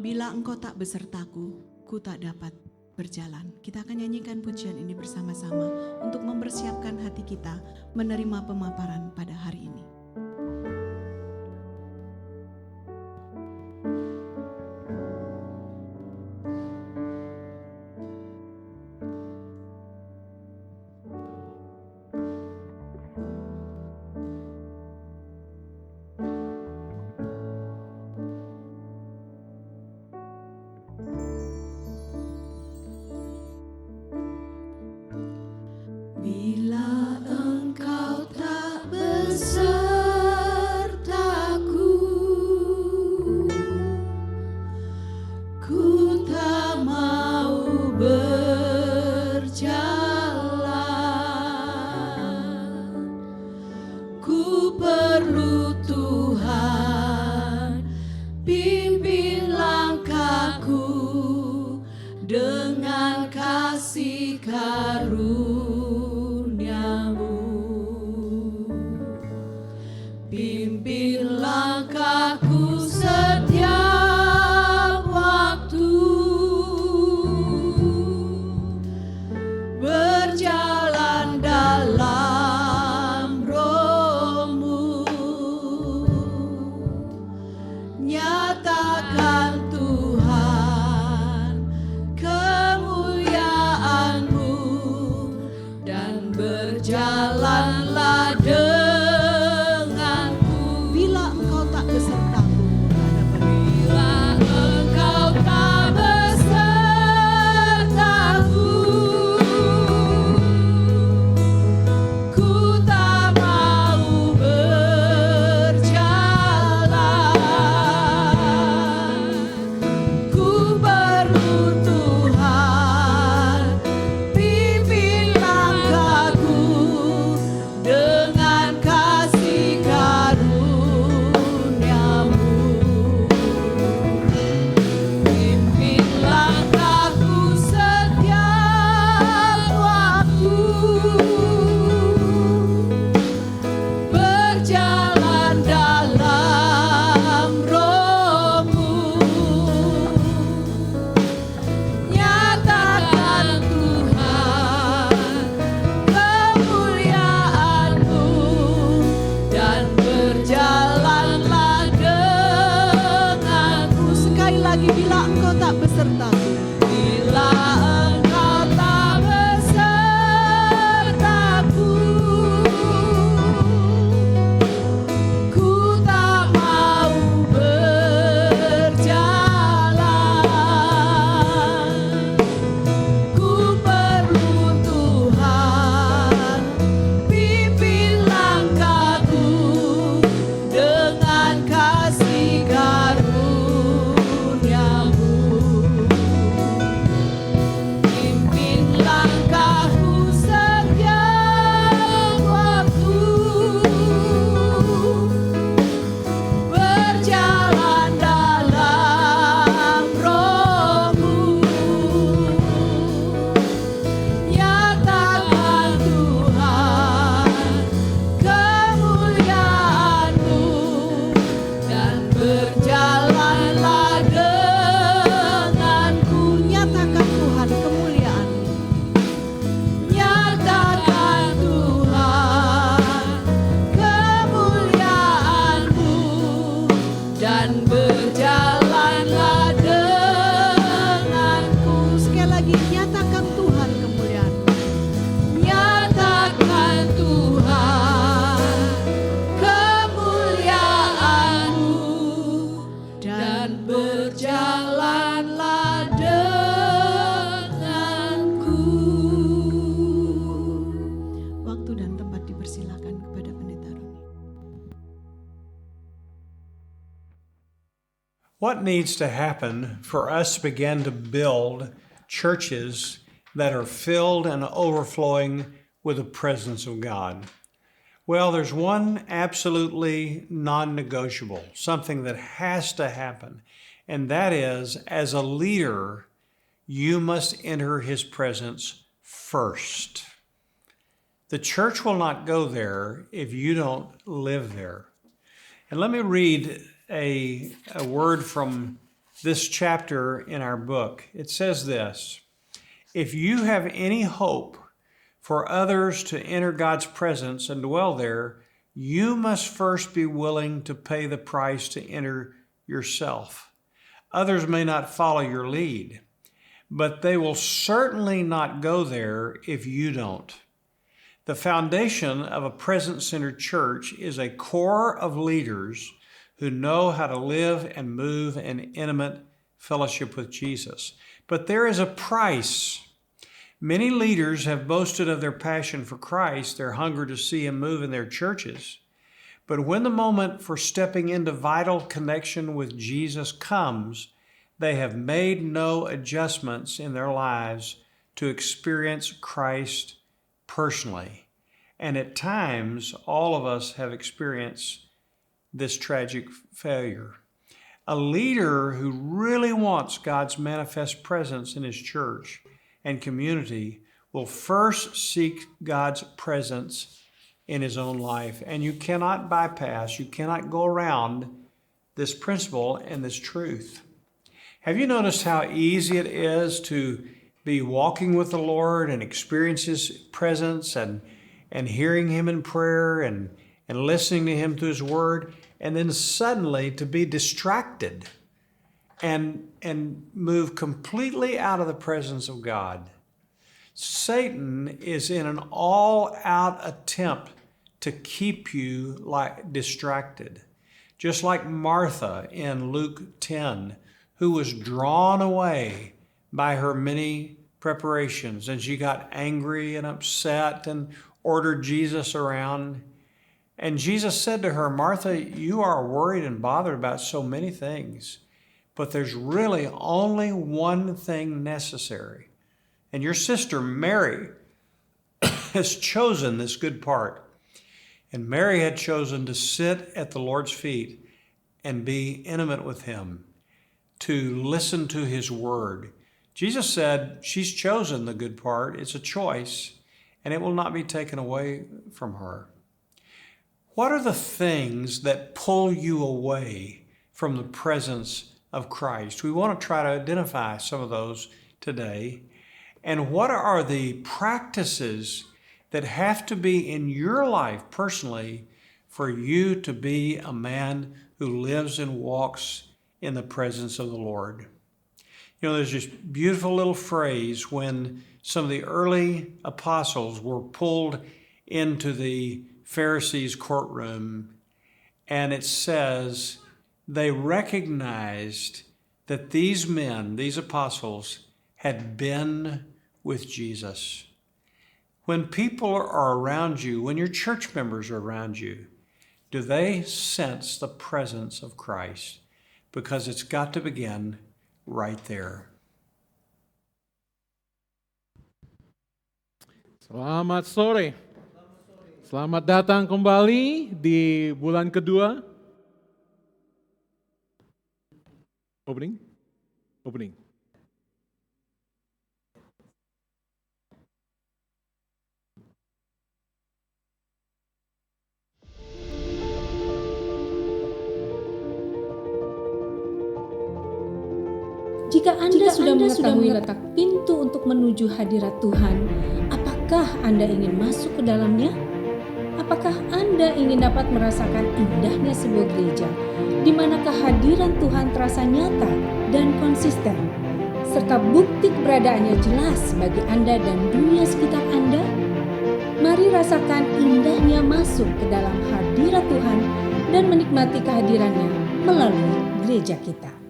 Bila engkau tak besertaku, ku tak dapat berjalan. Kita akan nyanyikan pujian ini bersama-sama untuk mempersiapkan hati kita menerima pemaparan pada hari ini. Bila engkau tak besertaku, ku tak mau berjalan. Ku perlu Tuhan, pimpin langkahku dengan kasih karunia. Pimpin langkahku setiap waktu, berjalan dalam Roh-Mu. Nyatakan Tuhan kemuliaan-Mu dan berjalanlah denganku. Bila engkau tak besertaku, bila engkau tak besertaku, ku tak mau berjalan. Ku perlu Tuhan, pimpin langkahku dengan kasih karunia-Mu. Pimpin langkahku setiap waktu, berjalan dalam Roh-Mu. Nyatakan Tuhan kemuliaan-Mu dan berjalanlah denganku. Sekali lagi, bila engkau tak besertaku, bila engkau tak besertaku, ku tak mau berjalan. Ku perlu Tuhan, pimpin langkahku dengan kasih karunia-Mu. Pimpin langkahku setiap waktu, berjalan dalam Roh-Mu. Nyatakan Tuhan kemuliaan-Mu dan berjalanlah denganku. Nyatakan Tuhan kemuliaan-Mu. Nyatakan Tuhan kemuliaan-Mu dan berjalanlah denganku. Sekali lagi, nyatakan Tuhan kemuliaan-Mu. Nyatakan Tuhan kemuliaan-Mu dan berjalanlah denganku. Waktu dan tempat dipersilakan kepada Pendeta Roni. What needs to happen for us to begin to build churches that are filled and overflowing with the presence of God? Well, there's one absolutely non-negotiable, something that has to happen, and that is, as a leader, you must enter His presence first. The church will not go there if you don't live there. And let me read a word from this chapter in our book. It says this: if you have any hope for others to enter God's presence and dwell there, you must first be willing to pay the price to enter yourself. Others may not follow your lead, but they will certainly not go there if you don't. The foundation of a presence-centered church is a core of leaders who know how to live and move in intimate fellowship with Jesus. But there is a price. Many leaders have boasted of their passion for Christ, their hunger to see Him move in their churches. But when the moment for stepping into vital connection with Jesus comes, they have made no adjustments in their lives to experience Christ personally. And at times, all of us have experienced this tragic failure. A leader who really wants God's manifest presence in his church and community will first seek God's presence in his own life. And you cannot bypass, you cannot go around this principle and this truth. Have you noticed how easy it is to be walking with the Lord and experience His presence and hearing Him in prayer and listening to Him through His Word, and then suddenly to be distracted and move completely out of the presence of God? Satan is in an all-out attempt to keep you distracted. Just like Martha in Luke 10, who was drawn away by her many preparations, and she got angry and upset and ordered Jesus around. And Jesus said to her, "Martha, you are worried and bothered about so many things, but there's really only one thing necessary. And your sister Mary has chosen this good part." And Mary had chosen to sit at the Lord's feet and be intimate with Him, to listen to His word. Jesus said, she's chosen the good part. It's a choice, and it will not be taken away from her. What are the things that pull you away from the presence of Christ? We want to try to identify some of those today. And what are the practices that have to be in your life personally for you to be a man who lives and walks in the presence of the Lord? You know, there's this beautiful little phrase when some of the early apostles were pulled into the Pharisees' courtroom, and it says they recognized that these men, these apostles, had been with Jesus. When people are around you, when your church members are around you, do they sense the presence of Christ? Because it's got to begin right there. Selamat sore. Selamat datang kembali di bulan kedua. Opening. Jika Anda sudah mengetahui letak pintu untuk menuju hadirat Tuhan, apakah Anda ingin masuk ke dalamnya? Apakah Anda ingin dapat merasakan indahnya sebuah gereja, di mana kehadiran Tuhan terasa nyata dan konsisten, serta bukti keberadaannya jelas bagi Anda dan dunia sekitar Anda? Mari rasakan indahnya masuk ke dalam hadirat Tuhan dan menikmati kehadirannya melalui gereja kita.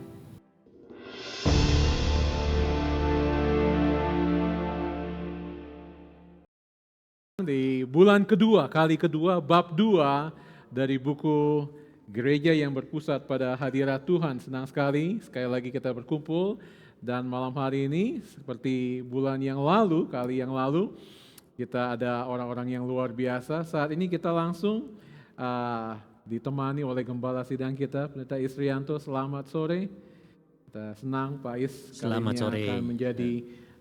Di bulan kedua, kali kedua, bab 2 dari buku Gereja yang Berpusat pada Hadirat Tuhan. Senang sekali lagi kita berkumpul, dan malam hari ini seperti bulan yang lalu, kali yang lalu, kita ada orang-orang yang luar biasa. Saat ini kita langsung ditemani oleh Gembala Sidang kita, Pendeta Isrianto. Selamat sore. Kita senang Pak Is kali ini akan menjadi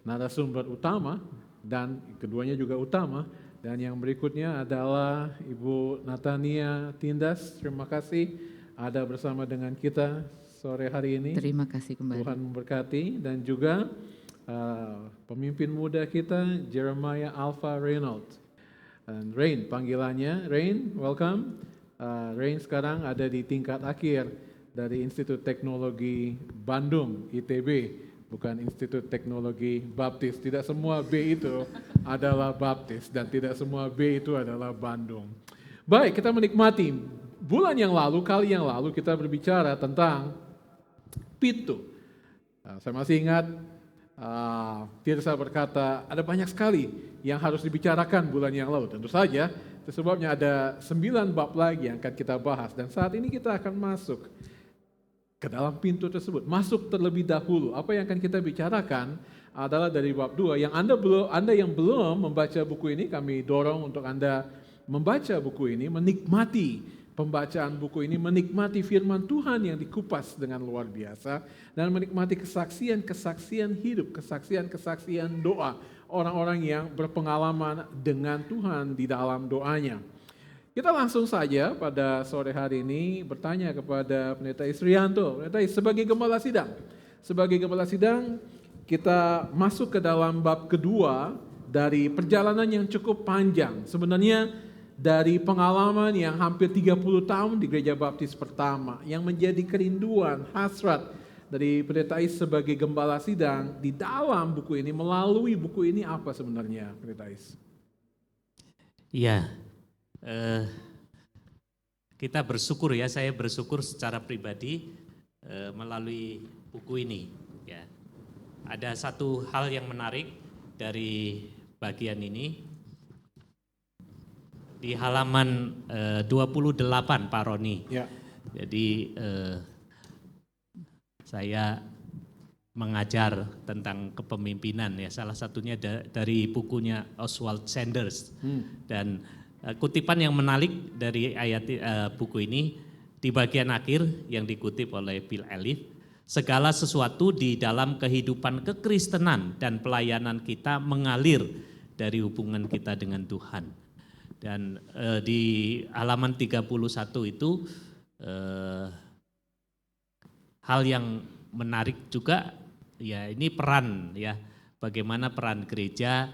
narasumber utama, dan keduanya juga utama. Dan yang berikutnya adalah Ibu Natania Tindas. Terima kasih ada bersama dengan kita. sore hari ini. Terima kasih kembali. Tuhan memberkati, dan juga pemimpin muda kita Jeremiah Alpha Reynolds. Dan Rain panggilannya. Rain, welcome. Rain sekarang ada di tingkat akhir dari Institut Teknologi Bandung, ITB, bukan Institut Teknologi Baptis. Tidak semua B itu adalah Baptis dan tidak semua B itu adalah Bandung. Baik, kita menikmati bulan yang lalu, kali yang lalu kita berbicara tentang pintu. Saya masih ingat Tirsa berkata ada banyak sekali yang harus dibicarakan bulan yang lalu. Tentu saja, sebabnya ada 9 bab lagi yang akan kita bahas. Dan saat ini kita akan masuk ke dalam pintu tersebut. Masuk terlebih dahulu. Apa yang akan kita bicarakan adalah dari bab 2. Yang Anda yang belum membaca buku ini, kami dorong untuk Anda membaca buku ini, menikmati pembacaan buku ini, menikmati firman Tuhan yang dikupas dengan luar biasa, dan menikmati kesaksian-kesaksian hidup, kesaksian-kesaksian doa orang-orang yang berpengalaman dengan Tuhan di dalam doanya. Kita langsung saja pada sore hari ini bertanya kepada Pendeta Isrianto. Pendeta, sebagai gembala sidang, kita masuk ke dalam bab kedua dari perjalanan yang cukup panjang. Sebenarnya dari pengalaman yang hampir 30 tahun di Gereja Baptis Pertama, yang menjadi kerinduan, hasrat dari Pendeta Is sebagai gembala sidang di dalam buku ini, melalui buku ini apa sebenarnya, Pendeta Is? Ya, kita bersyukur ya, saya bersyukur secara pribadi melalui buku ini. Ya, ada satu hal yang menarik dari bagian ini. Di halaman 28 Pak Roni. Ya. Jadi saya mengajar tentang kepemimpinan ya, salah satunya dari bukunya Oswald Sanders. Dan kutipan yang menarik dari ayat buku ini di bagian akhir yang dikutip oleh Bill Elif, segala sesuatu di dalam kehidupan kekristenan dan pelayanan kita mengalir dari hubungan kita dengan Tuhan. Dan di halaman 31 itu hal yang menarik juga ya, ini peran ya, bagaimana peran gereja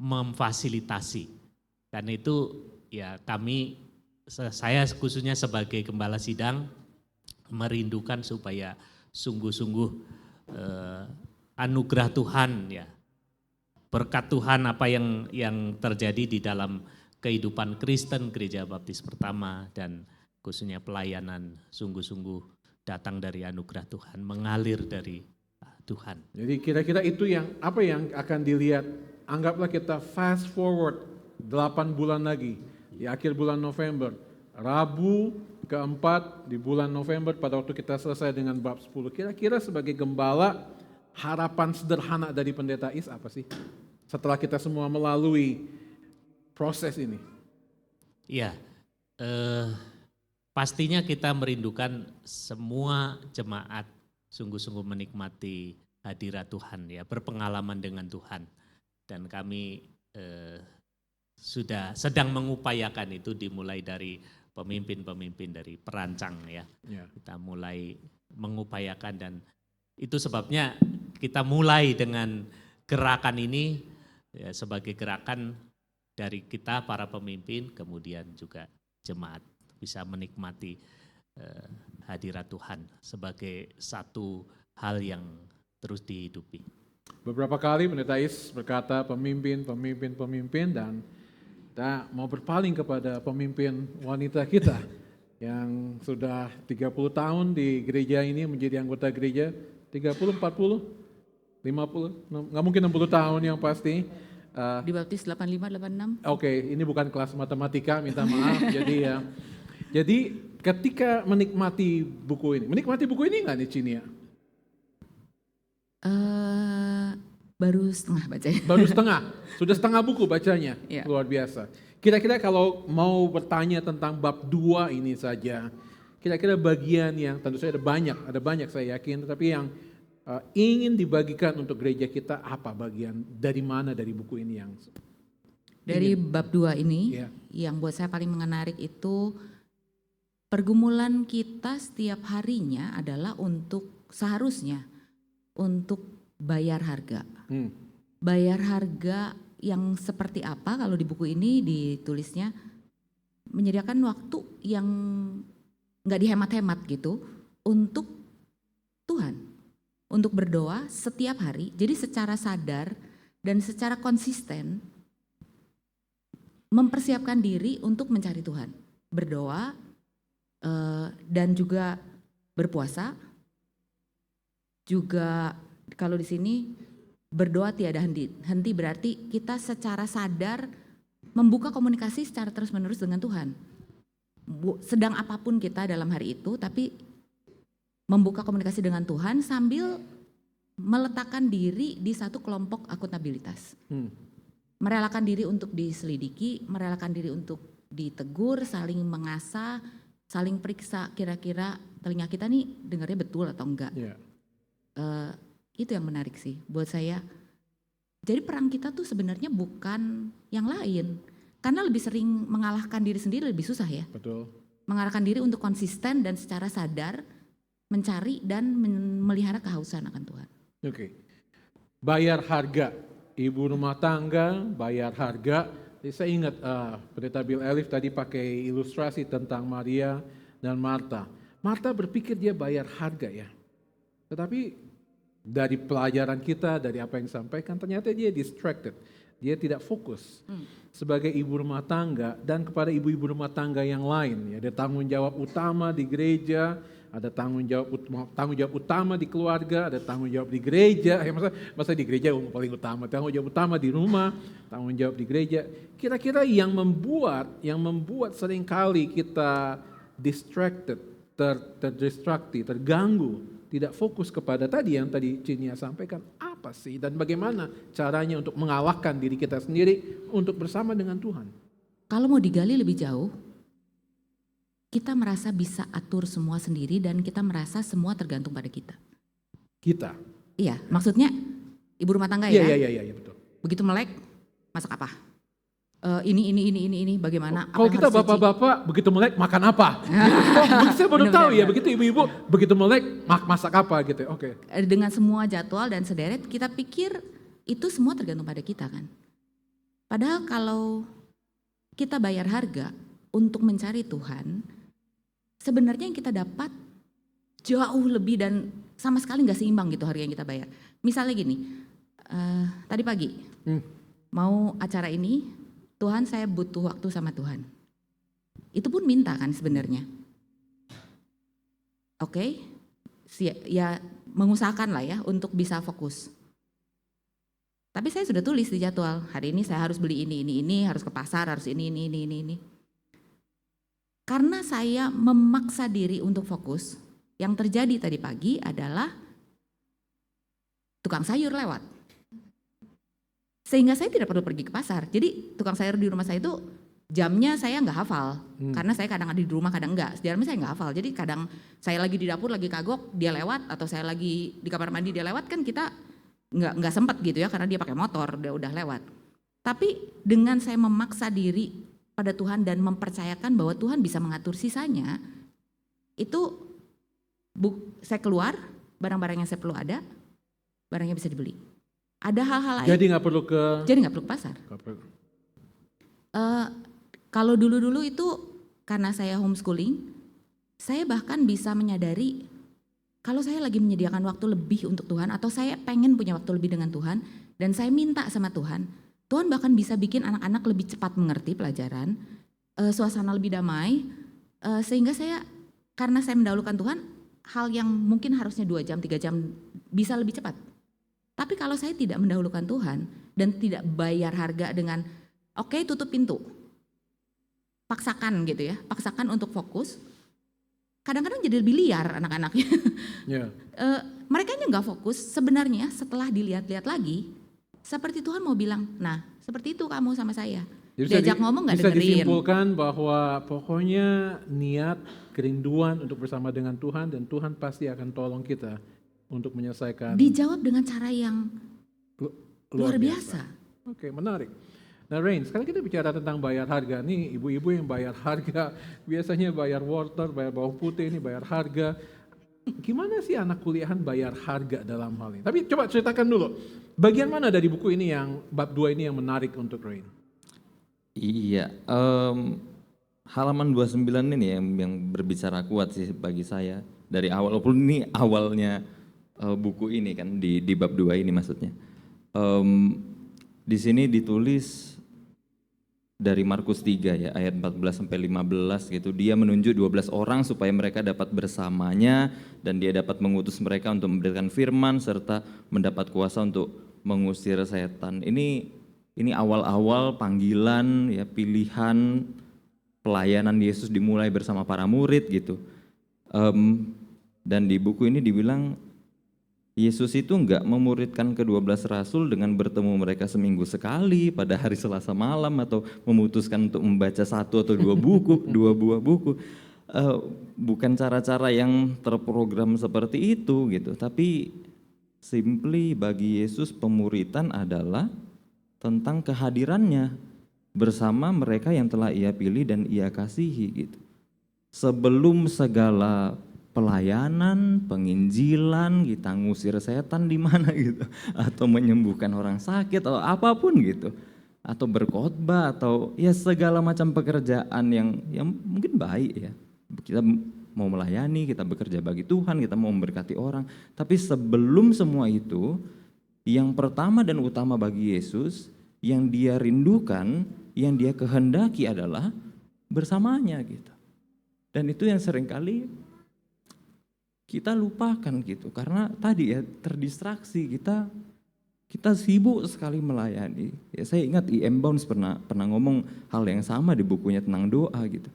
memfasilitasi. Karena itu ya saya khususnya sebagai gembala sidang merindukan supaya sungguh-sungguh anugerah Tuhan ya, berkat Tuhan apa yang terjadi di dalam kehidupan Kristen Gereja Baptis Pertama dan khususnya pelayanan sungguh-sungguh datang dari anugerah Tuhan, mengalir dari Tuhan. Jadi kira-kira itu apa yang akan dilihat, anggaplah kita fast forward 8 bulan lagi, di akhir bulan November, Rabu keempat di bulan November pada waktu kita selesai dengan bab 10. Kira-kira sebagai gembala, harapan sederhana dari Pendeta Is apa sih? Setelah kita semua melalui proses ini. Iya, pastinya kita merindukan semua jemaat sungguh-sungguh menikmati hadirat Tuhan ya, berpengalaman dengan Tuhan. Dan kami sudah sedang mengupayakan itu, dimulai dari pemimpin-pemimpin, dari perancang ya. Kita mulai mengupayakan, dan itu sebabnya kita mulai dengan gerakan ini ya, sebagai gerakan dari kita para pemimpin, kemudian juga jemaat bisa menikmati hadirat Tuhan sebagai satu hal yang terus dihidupi. Beberapa kali Pendeta Is berkata pemimpin, dan kita mau berpaling kepada pemimpin wanita kita yang sudah 30 tahun di gereja ini, menjadi anggota gereja, 30, 40, 50, nggak mungkin 60 tahun yang pasti. Di Baptis 85, 86. Oke, ini bukan kelas matematika, minta maaf. Jadi ketika menikmati buku ini nggak nih Cinia? Baru setengah bacanya. Baru setengah, sudah setengah buku bacanya, Ya. Luar biasa. Kira-kira kalau mau bertanya tentang bab 2 ini saja, kira-kira bagian yang tentu saja ada banyak saya yakin, tetapi yang ingin dibagikan untuk gereja kita apa bagian, dari mana dari buku ini yang Dari bab 2 ini, Ya. yang buat saya paling menarik itu pergumulan kita setiap harinya adalah seharusnya untuk bayar harga. Bayar harga yang seperti apa? Kalau di buku ini ditulisnya menyediakan waktu yang nggak dihemat-hemat gitu untuk Tuhan, untuk berdoa setiap hari. Jadi secara sadar dan secara konsisten mempersiapkan diri untuk mencari Tuhan, berdoa dan juga berpuasa. Juga kalau di sini berdoa tiada henti berarti kita secara sadar membuka komunikasi secara terus-menerus dengan Tuhan. Sedang apapun kita dalam hari itu, tapi membuka komunikasi dengan Tuhan sambil meletakkan diri di satu kelompok akuntabilitas. Merelakan diri untuk diselidiki, merelakan diri untuk ditegur, saling mengasah, saling periksa kira-kira telinga kita nih dengarnya betul atau enggak. Itu yang menarik sih buat saya. Jadi perang kita tuh sebenarnya bukan yang lain. Karena lebih sering mengalahkan diri sendiri lebih susah ya. Betul. Mengarahkan diri untuk konsisten dan secara sadar mencari dan melihara kehausan akan Tuhan. Oke. Bayar harga. Ibu rumah tangga bayar harga. Jadi saya ingat Pendeta Bill Elif tadi pakai ilustrasi tentang Maria dan Marta. Marta berpikir dia bayar harga ya. Tetapi dari pelajaran kita, dari apa yang disampaikan, ternyata dia distracted. Dia tidak fokus sebagai ibu rumah tangga dan kepada ibu-ibu rumah tangga yang lain. Ya, ada tanggung jawab utama di gereja, ada tanggung jawab utama di keluarga, ada tanggung jawab di gereja. Masa di gereja paling utama, tanggung jawab utama di rumah, tanggung jawab di gereja. Kira-kira yang membuat seringkali kita distracted, terdistraksi, terganggu, tidak fokus kepada tadi yang tadi Cinia sampaikan, apa sih dan bagaimana caranya untuk mengalahkan diri kita sendiri untuk bersama dengan Tuhan. Kalau mau digali lebih jauh, kita merasa bisa atur semua sendiri dan kita merasa semua tergantung pada kita. Kita? Iya, maksudnya ibu rumah tangga ya? Iya, betul. Begitu melek, masak apa? Ini, bagaimana? Kalau kita bapak-bapak begitu melek makan apa? Saya baru tahu ya, begitu ibu-ibu begitu melek masak apa gitu. Oke. Dengan semua jadwal dan sederet, kita pikir itu semua tergantung pada kita kan. Padahal kalau kita bayar harga untuk mencari Tuhan, sebenarnya yang kita dapat jauh lebih dan sama sekali nggak seimbang gitu harga yang kita bayar. Misalnya gini, tadi pagi mau acara ini, Tuhan saya butuh waktu sama Tuhan. Itu pun minta kan sebenarnya. Oke, ya mengusahakan lah ya untuk bisa fokus. Tapi saya sudah tulis di jadwal, hari ini saya harus beli ini, harus ke pasar, harus ini. Karena saya memaksa diri untuk fokus, yang terjadi tadi pagi adalah tukang sayur lewat. Sehingga saya tidak perlu pergi ke pasar. Jadi tukang sayur di rumah saya itu jamnya saya nggak hafal. Karena saya kadang ada di rumah, kadang enggak. Sejarahnya saya nggak hafal. Jadi kadang saya lagi di dapur, lagi kagok, dia lewat. Atau saya lagi di kamar mandi, dia lewat. Kan kita nggak sempat gitu ya, karena dia pakai motor, dia udah lewat. Tapi dengan saya memaksa diri pada Tuhan dan mempercayakan bahwa Tuhan bisa mengatur sisanya, itu saya keluar, barang-barang yang saya perlu ada, barangnya bisa dibeli. Ada hal-hal lain. Jadi nggak perlu ke pasar. Kalau dulu-dulu itu karena saya homeschooling, saya bahkan bisa menyadari kalau saya lagi menyediakan waktu lebih untuk Tuhan atau saya pengen punya waktu lebih dengan Tuhan dan saya minta sama Tuhan, Tuhan bahkan bisa bikin anak-anak lebih cepat mengerti pelajaran, suasana lebih damai, sehingga karena saya mendahulukan Tuhan, hal yang mungkin harusnya 2 jam, 3 jam bisa lebih cepat. Tapi kalau saya tidak mendahulukan Tuhan dan tidak bayar harga dengan oke, tutup pintu, paksakan gitu ya, paksakan untuk fokus, kadang-kadang jadi lebih liar anak-anaknya. Yeah. Mereka nggak fokus, sebenarnya setelah dilihat-lihat lagi, seperti Tuhan mau bilang, nah seperti itu kamu sama saya. Jadi diajak ngomong nggak dengerin. Bisa disimpulkan bahwa pokoknya niat, kerinduan untuk bersama dengan Tuhan dan Tuhan pasti akan tolong kita untuk menyelesaikan. Dijawab dengan cara yang luar biasa. Oke, menarik. Nah Rain, sekarang kita bicara tentang bayar harga. Nih ibu-ibu yang bayar harga, biasanya bayar water, bayar bawang putih, ini bayar harga. Gimana sih anak kuliahan bayar harga dalam hal ini? Tapi coba ceritakan dulu, bagian mana dari buku ini yang bab 2 ini yang menarik untuk Rain? Iya, halaman 29 ini yang berbicara kuat sih bagi saya. Dari awal, walaupun ini awalnya buku ini kan, di bab 2 ini maksudnya. Di sini ditulis dari Markus 3 ya, ayat 14 sampai 15 gitu. Dia menunjuk 12 orang supaya mereka dapat bersamanya dan dia dapat mengutus mereka untuk memberikan firman serta mendapat kuasa untuk mengusir setan. Ini awal-awal panggilan ya, pilihan pelayanan Yesus dimulai bersama para murid gitu. Dan di buku ini dibilang Yesus itu enggak memuridkan ke-12 rasul dengan bertemu mereka seminggu sekali pada hari Selasa malam atau memutuskan untuk membaca 1 atau 2 buku, 2 buah buku. Bukan cara-cara yang terprogram seperti itu gitu, tapi simply bagi Yesus pemuritan adalah tentang kehadirannya bersama mereka yang telah Ia pilih dan Ia kasihi gitu. Sebelum segala pelayanan, penginjilan, kita ngusir setan di mana gitu, atau menyembuhkan orang sakit atau apapun gitu, atau berkhotbah atau ya segala macam pekerjaan yang mungkin baik ya. Kita mau melayani, kita bekerja bagi Tuhan, kita mau memberkati orang. Tapi sebelum semua itu, yang pertama dan utama bagi Yesus, yang Dia rindukan, yang Dia kehendaki adalah bersamanya gitu. Dan itu yang seringkali kita lupakan gitu, karena tadi ya terdistraksi, kita sibuk sekali melayani. Ya, saya ingat I.M. Bounds pernah ngomong hal yang sama di bukunya tentang doa gitu.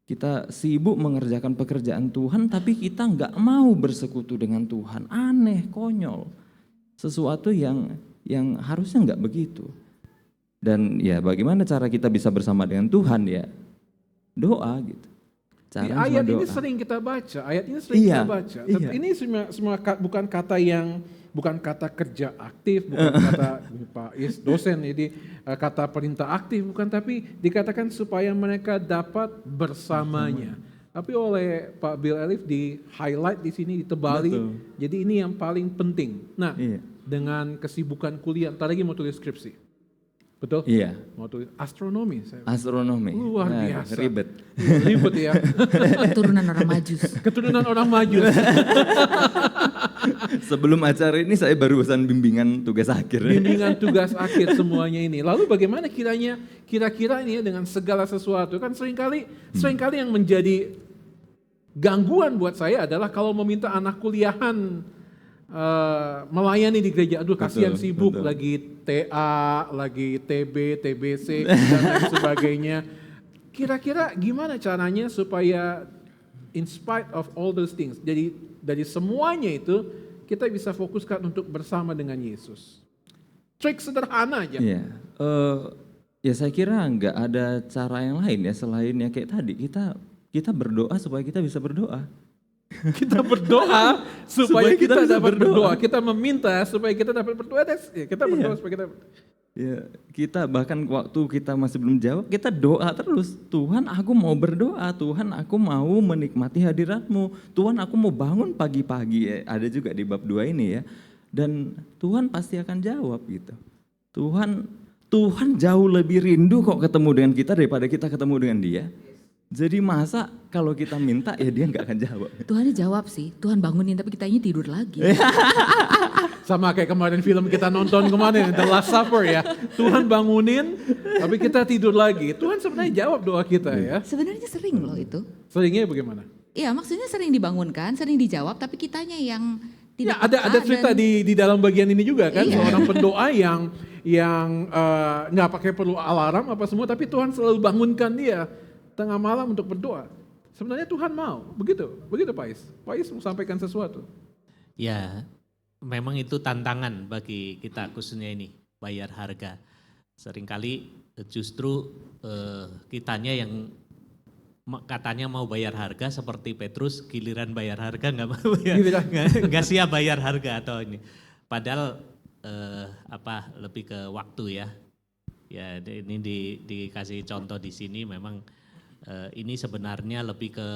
Kita sibuk mengerjakan pekerjaan Tuhan, tapi kita nggak mau bersekutu dengan Tuhan. Aneh, konyol, sesuatu yang harusnya nggak begitu. Dan ya bagaimana cara kita bisa bersama dengan Tuhan ya? Doa gitu. Di ayat ini sering kita baca, kita baca. Iya. Ini semua bukan kata bukan kata kerja aktif, bukan kata Pak Is dosen, jadi kata perintah aktif, bukan, tapi dikatakan supaya mereka dapat bersamanya. Tapi oleh Pak Bill Elif di highlight di sini, ditebali. Betul. Jadi ini yang paling penting. Nah, Iya. dengan kesibukan kuliah, ntar lagi mau tulis skripsi. Betul? Iya. Mau tulis astronomi. Astronomi. Luar biasa. Ribet. Ribet ya. Keturunan orang Majus. Keturunan orang Majus. Sebelum acara ini saya barusan bimbingan tugas akhir. Bimbingan tugas akhir semuanya ini. Lalu bagaimana kira-kira ini ya dengan segala sesuatu, kan seringkali yang menjadi gangguan buat saya adalah kalau meminta anak kuliahan melayani di gereja, aduh kasihan sibuk, betul. lagi TA, lagi TB, TBC dan lain sebagainya. Kira-kira gimana caranya supaya in spite of all those things, jadi dari semuanya itu kita bisa fokuskan untuk bersama dengan Yesus. Trik sederhana aja. Iya. Ya saya kira nggak ada cara yang lain ya selain ya kayak tadi, kita berdoa supaya kita bisa berdoa. Kita berdoa supaya kita bisa dapat berdoa. Kita meminta supaya kita dapat berdoa. Kita berdoa supaya kita. Ya, kita bahkan waktu kita masih belum jawab, kita doa terus. Tuhan, aku mau berdoa. Tuhan, aku mau menikmati hadirat-Mu. Tuhan, aku mau bangun pagi-pagi. Ya, ada juga di bab 2 ini ya. Dan Tuhan pasti akan jawab gitu. Tuhan jauh lebih rindu kok ketemu dengan kita daripada kita ketemu dengan Dia. Jadi masa kalau kita minta ya Dia nggak akan jawab. Tuhan jawab sih, Tuhan bangunin tapi kita ini tidur lagi. Sama kayak kemarin film kita nonton kemarin, The Last Supper ya. Tuhan bangunin tapi kita tidur lagi. Tuhan sebenarnya jawab doa kita ya. Sebenarnya sering loh itu. Seringnya bagaimana? Iya, maksudnya sering dibangunkan, sering dijawab, tapi kitanya yang Ya, tidak ada cerita di dalam bagian ini juga kan, Iya. seorang pendoa yang nggak pakai perlu alarm apa semua, tapi Tuhan selalu bangunkan dia tengah malam untuk berdoa. Sebenarnya Tuhan mau, begitu Pak Is. Pak Is mau sampaikan sesuatu. Ya, memang itu tantangan bagi kita khususnya ini, bayar harga. Seringkali justru kitanya yang katanya mau bayar harga seperti Petrus, giliran bayar harga nggak mau bayar, nggak siap bayar harga atau ini. Padahal lebih ke waktu ya. Ya, ini dikasih contoh di sini memang ini sebenarnya lebih ke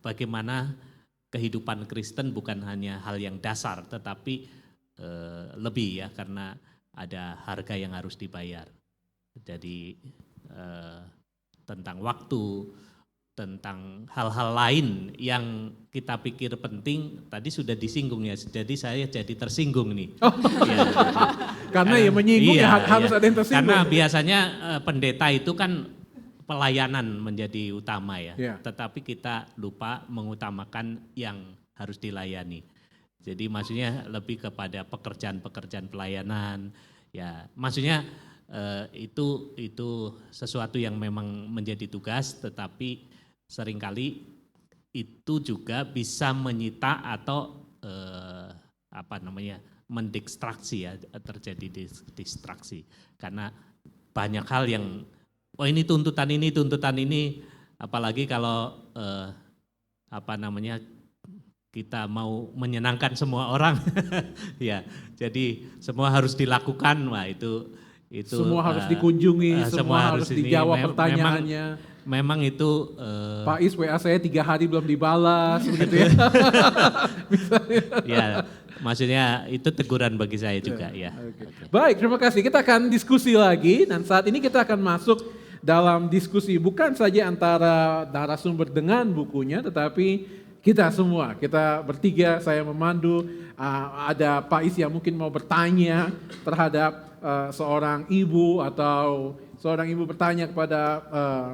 bagaimana kehidupan Kristen bukan hanya hal yang dasar, tetapi lebih ya, karena ada harga yang harus dibayar. Jadi tentang waktu, tentang hal-hal lain yang kita pikir penting, tadi sudah disinggung ya, jadi saya jadi tersinggung nih. Ya, Karena yang menyinggung harus ada yang tersinggung. Karena biasanya pendeta itu kan pelayanan menjadi utama ya, tetapi kita lupa mengutamakan yang harus dilayani. Jadi maksudnya lebih kepada pekerjaan-pekerjaan pelayanan, ya maksudnya itu sesuatu yang memang menjadi tugas, tetapi seringkali itu juga bisa menyita atau mendistraksi ya, terjadi distraksi karena banyak hal yang ini tuntutan ini, apalagi kalau kita mau menyenangkan semua orang ya, jadi semua harus dilakukan. Wah itu semua harus dikunjungi, semua harus dijawab pertanyaannya. Memang itu Pak Is, WA saya 3 hari belum dibalas begitu ya. Ya, maksudnya itu teguran bagi saya juga ya. Okay. Baik, terima kasih. Kita akan diskusi lagi dan saat ini kita akan masuk dalam diskusi bukan saja antara narasumber dengan bukunya, tetapi kita semua, kita bertiga, saya memandu, ada Pak Is yang mungkin mau bertanya terhadap seorang ibu atau seorang ibu bertanya kepada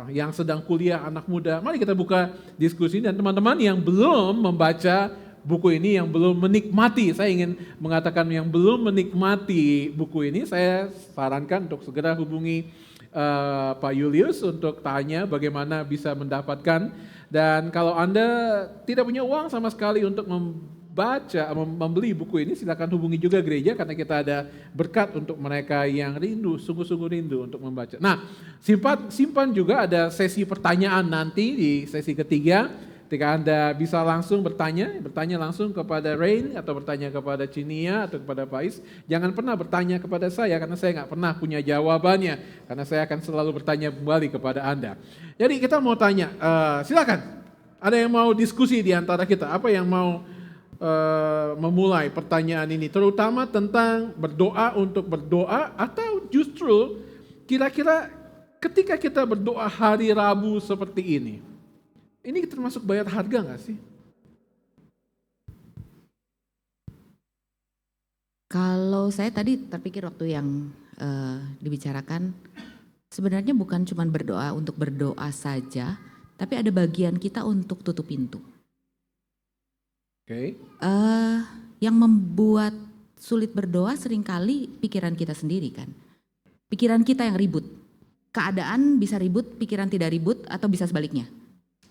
yang sedang kuliah, anak muda. Mari kita buka diskusi dan teman-teman yang belum membaca buku ini, yang belum menikmati, saya ingin mengatakan yang belum menikmati buku ini, saya sarankan untuk segera hubungi Pak Julius untuk tanya bagaimana bisa mendapatkan. Dan kalau Anda tidak punya uang sama sekali untuk membeli buku ini, silakan hubungi juga gereja karena kita ada berkat untuk mereka yang rindu, sungguh-sungguh rindu untuk membaca. Nah, simpan juga ada sesi pertanyaan nanti di sesi ketiga. Ketika Anda bisa langsung bertanya langsung kepada Rain atau bertanya kepada Cinia atau kepada Pak Is. Jangan pernah bertanya kepada saya karena saya nggak pernah punya jawabannya. Karena saya akan selalu bertanya kembali kepada Anda. Jadi kita mau tanya, silakan. Ada yang mau diskusi di antara kita? Apa yang mau memulai pertanyaan ini? Terutama tentang berdoa untuk berdoa atau justru kira-kira ketika kita berdoa hari Rabu seperti ini termasuk bayar harga nggak sih? Kalau saya tadi terpikir waktu yang dibicarakan, sebenarnya bukan cuma berdoa untuk berdoa saja, tapi ada bagian kita untuk tutup pintu. Oke. Yang membuat sulit berdoa seringkali pikiran kita sendiri kan. Pikiran kita yang ribut. Keadaan bisa ribut, pikiran tidak ribut, atau bisa sebaliknya.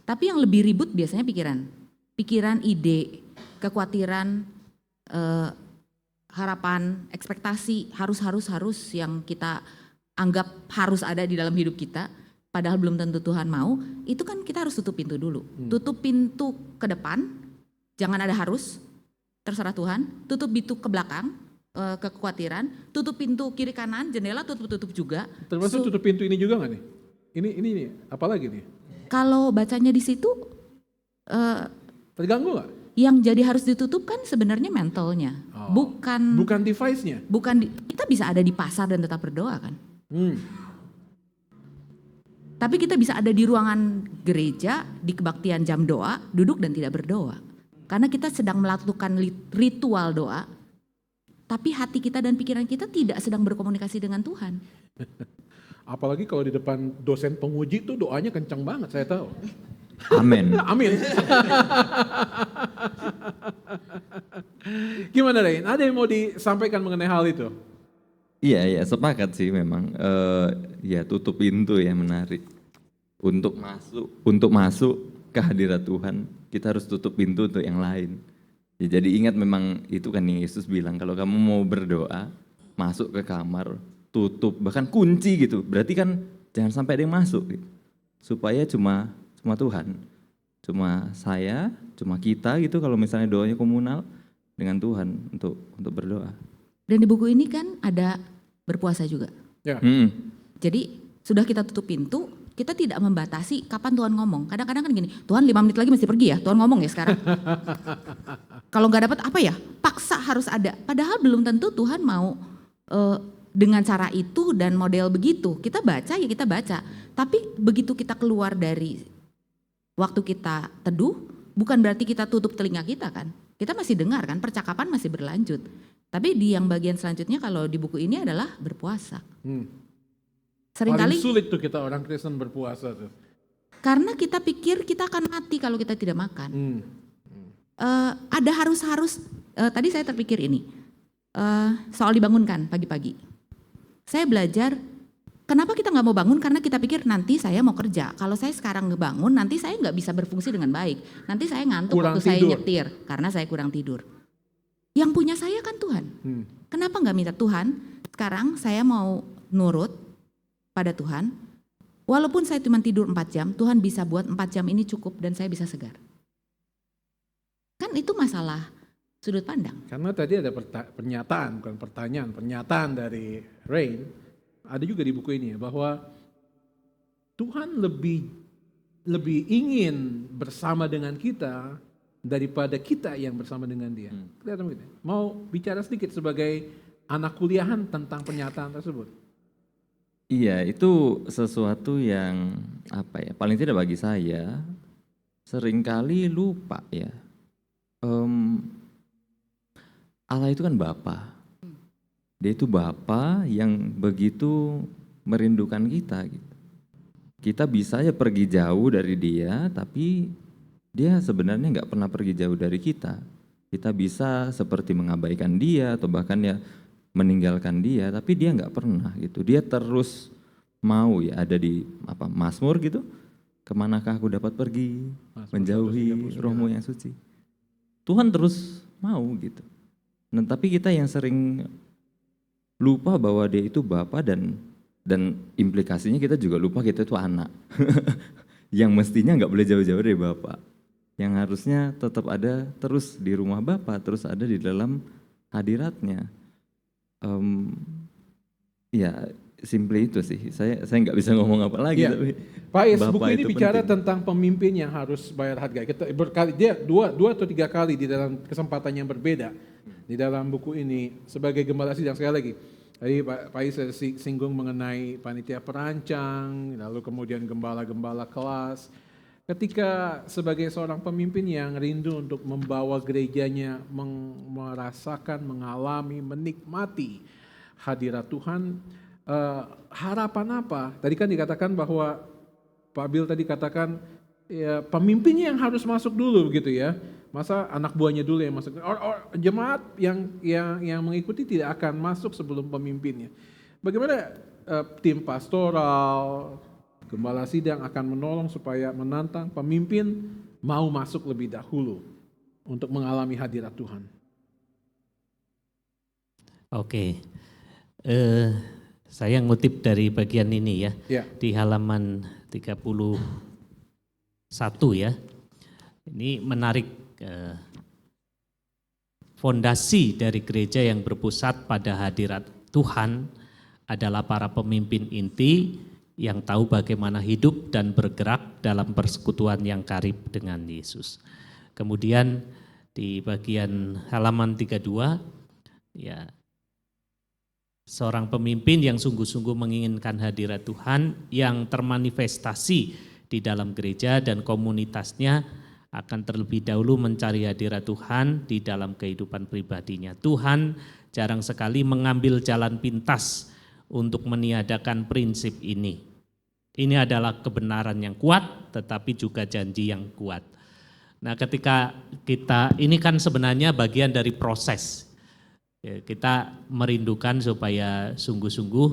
Tapi yang lebih ribut biasanya pikiran. Pikiran, ide, kekhawatiran, harapan, ekspektasi, harus yang kita anggap harus ada di dalam hidup kita. Padahal belum tentu Tuhan mau, itu kan kita harus tutup pintu dulu. Tutup pintu ke depan, jangan ada harus, terserah Tuhan. Tutup pintu ke belakang, kekhawatiran. Tutup pintu kiri kanan, jendela tutup juga. Termasuk tutup pintu ini juga nggak nih? Ini apalagi nih? Kalau bacanya di situ terganggu nggak? Yang jadi harus ditutup kan sebenarnya mentalnya, bukan device-nya. Kita bisa ada di pasar dan tetap berdoa kan. Tapi kita bisa ada di ruangan gereja, di kebaktian jam doa, duduk dan tidak berdoa. Karena kita sedang melakukan ritual doa, tapi hati kita dan pikiran kita tidak sedang berkomunikasi dengan Tuhan. Apalagi kalau di depan dosen penguji tuh doanya kencang banget, saya tahu. Amin. Amin. Gimana Rain? Ada yang mau disampaikan mengenai hal itu? Iya, sepakat sih memang. Ya tutup pintu ya, menarik. Untuk masuk ke hadirat Tuhan, kita harus tutup pintu untuk yang lain. Ya, jadi ingat memang itu kan yang Yesus bilang, kalau kamu mau berdoa, masuk ke kamar, tutup, bahkan kunci gitu. Berarti kan jangan sampai ada yang masuk gitu. Supaya cuma Tuhan, cuma saya, cuma kita gitu kalau misalnya doanya komunal dengan Tuhan untuk berdoa. Dan di buku ini kan ada berpuasa juga. Ya. Jadi sudah kita tutup pintu, kita tidak membatasi kapan Tuhan ngomong. Kadang-kadang kan gini, Tuhan 5 menit lagi mesti pergi ya, Tuhan ngomong ya sekarang. Kalau nggak dapat apa ya, paksa harus ada. Padahal belum tentu Tuhan mau dengan cara itu dan model begitu. Kita baca ya kita baca. Tapi begitu kita keluar dari waktu kita teduh, bukan berarti kita tutup telinga kita kan. Kita masih dengar kan, percakapan masih berlanjut. Tapi di yang bagian selanjutnya kalau di buku ini adalah berpuasa. Seringkali Paling sulit tuh kita orang Kristen berpuasa tuh. karena kita pikir kita akan mati kalau kita tidak makan. Ada harus tadi saya terpikir ini soal dibangunkan pagi-pagi. Saya belajar kenapa kita nggak mau bangun, karena kita pikir nanti saya mau kerja. Kalau saya sekarang ngebangun, nanti saya nggak bisa berfungsi dengan baik. Nanti saya ngantuk Kurang waktu saya tidur. nyetir karena saya kurang tidur. Yang punya saya kan Tuhan. Kenapa nggak minta Tuhan? Sekarang saya mau nurut pada Tuhan. Walaupun saya cuma tidur 4 jam, Tuhan bisa buat 4 jam ini cukup dan saya bisa segar. Kan itu masalah sudut pandang. Karena tadi ada pernyataan, bukan pertanyaan, pernyataan dari Rain, ada juga di buku ini ya, bahwa Tuhan lebih ingin bersama dengan kita daripada kita yang bersama dengan Dia. Kelihatan begitu? Mau bicara sedikit sebagai anak kuliahan tentang pernyataan tersebut? Iya, itu sesuatu yang paling tidak bagi saya seringkali lupa ya. Allah itu kan Bapa. Dia itu Bapa yang begitu merindukan kita gitu. Kita bisa ya pergi jauh dari Dia, tapi Dia sebenarnya nggak pernah pergi jauh dari kita. Kita bisa seperti mengabaikan Dia atau bahkan ya meninggalkan Dia, tapi Dia nggak pernah gitu. Dia terus mau ya ada di Mazmur gitu. Kemanakah aku dapat pergi, menjauhi Roh-Mu yang suci. Tuhan terus mau gitu. Nah, tapi kita yang sering lupa bahwa Dia itu Bapa dan implikasinya kita juga lupa kita itu anak. Yang mestinya nggak boleh jauh-jauh dari Bapa. Yang harusnya tetap ada terus di rumah Bapa, terus ada di dalam hadiratnya. Ya, simply itu sih. Saya nggak bisa ngomong apa lagi. Iya. Tapi Pak Is, Bapa buku ini itu bicara penting. tentang pemimpin yang harus bayar harga. Dia dua atau tiga kali di dalam kesempatan yang berbeda di dalam buku ini sebagai gembala sidang. Sekali lagi, tadi Pak Is singgung mengenai panitia perancang, lalu kemudian gembala-gembala kelas. Ketika sebagai seorang pemimpin yang rindu untuk membawa gerejanya merasakan, mengalami, menikmati hadirat Tuhan, harapan apa? Tadi kan dikatakan bahwa Pak Bill tadi katakan ya, pemimpinnya yang harus masuk dulu begitu ya. Masa anak buahnya dulu yang masuk? Jemaat yang mengikuti tidak akan masuk sebelum pemimpinnya. Bagaimana tim pastoral, gembala sidang akan menolong supaya menantang pemimpin mau masuk lebih dahulu untuk mengalami hadirat Tuhan? Oke. Saya ngutip dari bagian ini ya, di halaman 31 ya. Ini menarik, fondasi dari gereja yang berpusat pada hadirat Tuhan adalah para pemimpin inti yang tahu bagaimana hidup dan bergerak dalam persekutuan yang karib dengan Yesus. Kemudian di bagian halaman 32 ya, seorang pemimpin yang sungguh-sungguh menginginkan hadirat Tuhan yang termanifestasi di dalam gereja dan komunitasnya akan terlebih dahulu mencari hadirat Tuhan di dalam kehidupan pribadinya. Tuhan jarang sekali mengambil jalan pintas untuk meniadakan prinsip ini. Ini adalah kebenaran yang kuat tetapi juga janji yang kuat. Nah, ketika ini kan sebenarnya bagian dari proses. Kita merindukan supaya sungguh-sungguh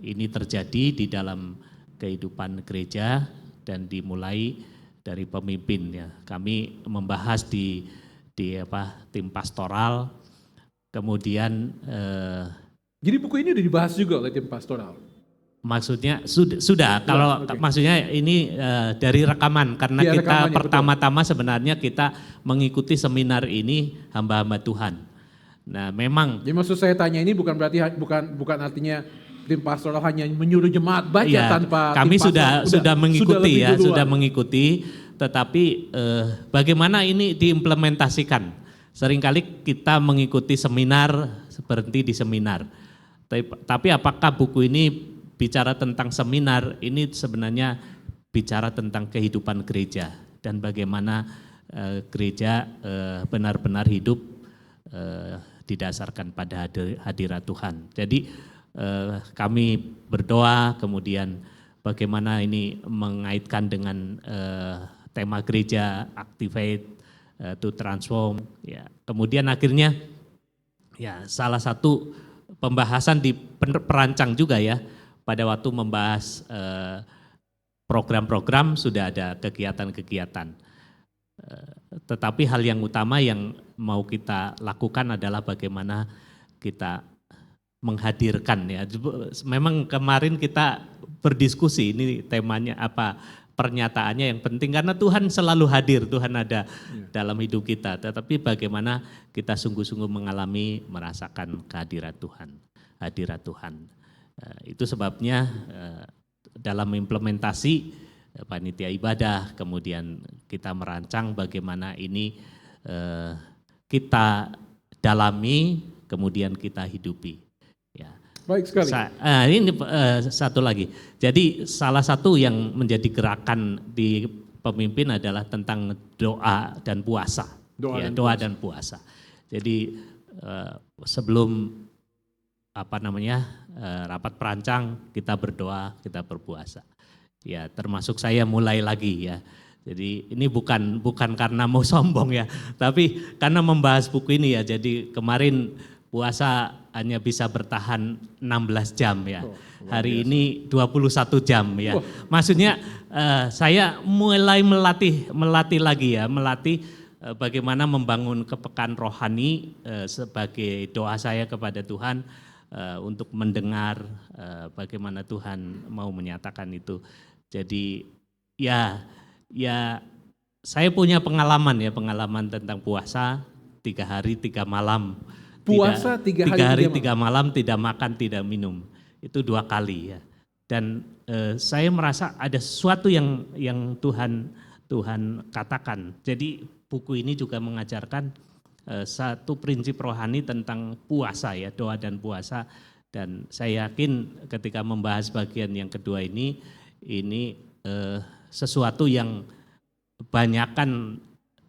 ini terjadi di dalam kehidupan gereja dan dimulai dari pemimpin ya. Kami membahas di tim pastoral, kemudian Jadi buku ini udah dibahas juga oleh tim pastoral. maksudnya sudah kalau okay. Maksudnya ini dari rekaman karena Ya, kita rekamannya, pertama-tama sebenarnya kita mengikuti seminar ini hamba-hamba Tuhan. Nah, memang Jadi maksud saya tanya ini bukan berarti bukan artinya tim pastoral hanya menyuruh jemaat baca Ya, tanpa kami tim pastoral sudah mengikuti lebih ya, duluan. sudah mengikuti, tetapi bagaimana ini diimplementasikan? Seringkali kita mengikuti seminar, berhenti di seminar. Tapi apakah buku ini bicara tentang seminar? Ini sebenarnya bicara tentang kehidupan gereja dan bagaimana gereja benar-benar hidup didasarkan pada hadirat Tuhan. Jadi kami berdoa, kemudian bagaimana ini mengaitkan dengan tema gereja, activate to transform. Ya, kemudian akhirnya ya salah satu pembahasan perancang juga ya, pada waktu membahas program-program sudah ada kegiatan-kegiatan. Tetapi hal yang utama yang mau kita lakukan adalah bagaimana kita menghadirkan ya. Memang kemarin kita berdiskusi ini temanya apa, pernyataannya yang penting karena Tuhan selalu hadir, Tuhan ada dalam hidup kita. Tetapi bagaimana kita sungguh-sungguh mengalami, merasakan kehadiran Tuhan, hadirat Tuhan. Itu sebabnya dalam implementasi panitia ibadah, kemudian kita merancang bagaimana ini kita dalami, kemudian kita hidupi. Ya. Baik sekali. Ini satu lagi. Jadi salah satu yang menjadi gerakan di pemimpin adalah tentang doa dan puasa. Doa dan puasa. Jadi sebelum rapat perancang kita berdoa, kita berpuasa. Ya, termasuk saya mulai lagi ya. Jadi ini bukan karena mau sombong ya, tapi karena membahas buku ini ya. Jadi kemarin puasa hanya bisa bertahan 16 jam ya. Hari ini 21 jam ya. Maksudnya saya mulai melatih lagi ya, bagaimana membangun kepekaan rohani sebagai doa saya kepada Tuhan untuk mendengar bagaimana Tuhan mau menyatakan itu. Jadi ya saya punya pengalaman tentang puasa 3 hari 3 malam. Puasa 3 hari 3 malam tidak makan, tidak minum. Itu 2 kali ya. Dan saya merasa ada sesuatu yang Tuhan katakan. Jadi buku ini juga mengajarkan satu prinsip rohani tentang puasa ya, doa dan puasa. Dan saya yakin ketika membahas bagian yang kedua ini sesuatu yang banyakkan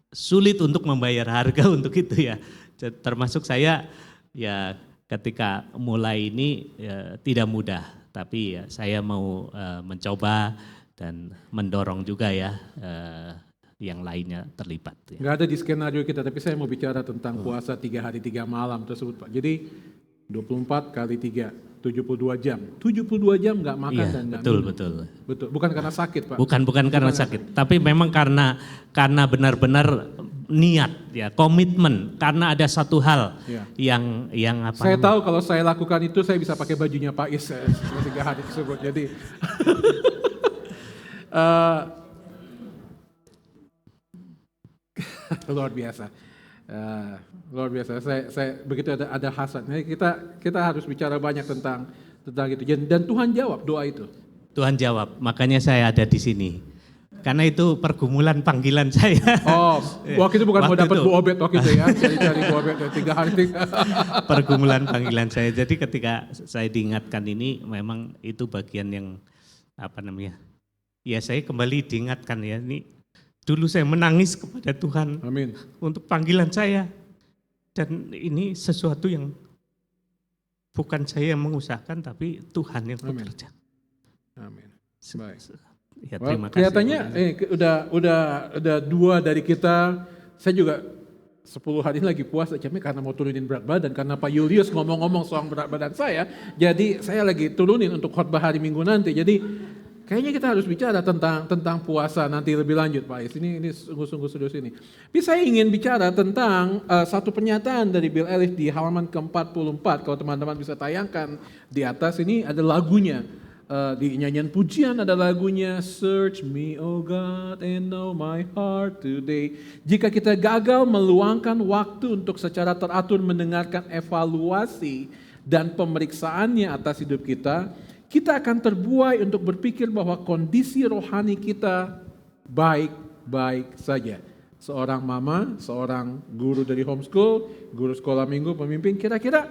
sulit untuk membayar harga untuk itu ya. Termasuk saya ya ketika mulai ini ya, tidak mudah, tapi ya, saya mau mencoba dan mendorong juga ya yang lainnya terlibat. Ya. Nggak ada di skenario kita, tapi saya mau bicara tentang puasa 3 hari 3 malam tersebut Pak. Jadi 24 kali 3, 72 jam. 72 jam nggak makan Iya, dan nggak betul, minum. Betul. Bukan karena sakit Pak. Bukan karena sakit, tapi memang karena benar-benar niat ya, komitmen, karena ada satu hal yang apa? Saya tahu kalau saya lakukan itu saya bisa pakai bajunya Pak Is 3 hari tersebut. Jadi luar biasa. Luar biasa. Saya begitu ada hasad. Kita harus bicara banyak tentang itu. Dan Tuhan jawab doa itu. Tuhan jawab. Makanya saya ada di sini. Karena itu pergumulan panggilan saya. Oh, waktu itu bukan mau dapat Bu Obed waktu itu ya. Cari Bu Obed 3 hari. Pergumulan panggilan saya. Jadi ketika saya diingatkan ini memang itu bagian yang ya saya kembali diingatkan ya, ini dulu saya menangis kepada Tuhan. Amin. Untuk panggilan saya. Dan ini sesuatu yang bukan saya yang mengusahakan, tapi Tuhan yang bekerja. Amin. Baik. Ya, terima kasih. Kelihatannya udah 2 dari kita. Saya juga 10 hari lagi puasa karena mau turunin berat badan, karena Pak Julius ngomong-ngomong soal berat badan saya. Jadi saya lagi turunin untuk khotbah hari Minggu nanti. Jadi kayaknya kita harus bicara tentang puasa nanti lebih lanjut Pak Is. Ini sungguh-sungguh serius ini. Tapi saya ingin bicara tentang satu pernyataan dari Bill Ellis di halaman ke-44. Kalau teman-teman bisa tayangkan di atas, ini ada lagunya. Di nyanyian pujian ada lagunya, Search me, oh God, and know my heart today. Jika kita gagal meluangkan waktu untuk secara teratur mendengarkan evaluasi dan pemeriksaannya atas hidup kita, kita akan terbuai untuk berpikir bahwa kondisi rohani kita baik-baik saja. Seorang mama, seorang guru dari homeschool, guru sekolah minggu, pemimpin, kira-kira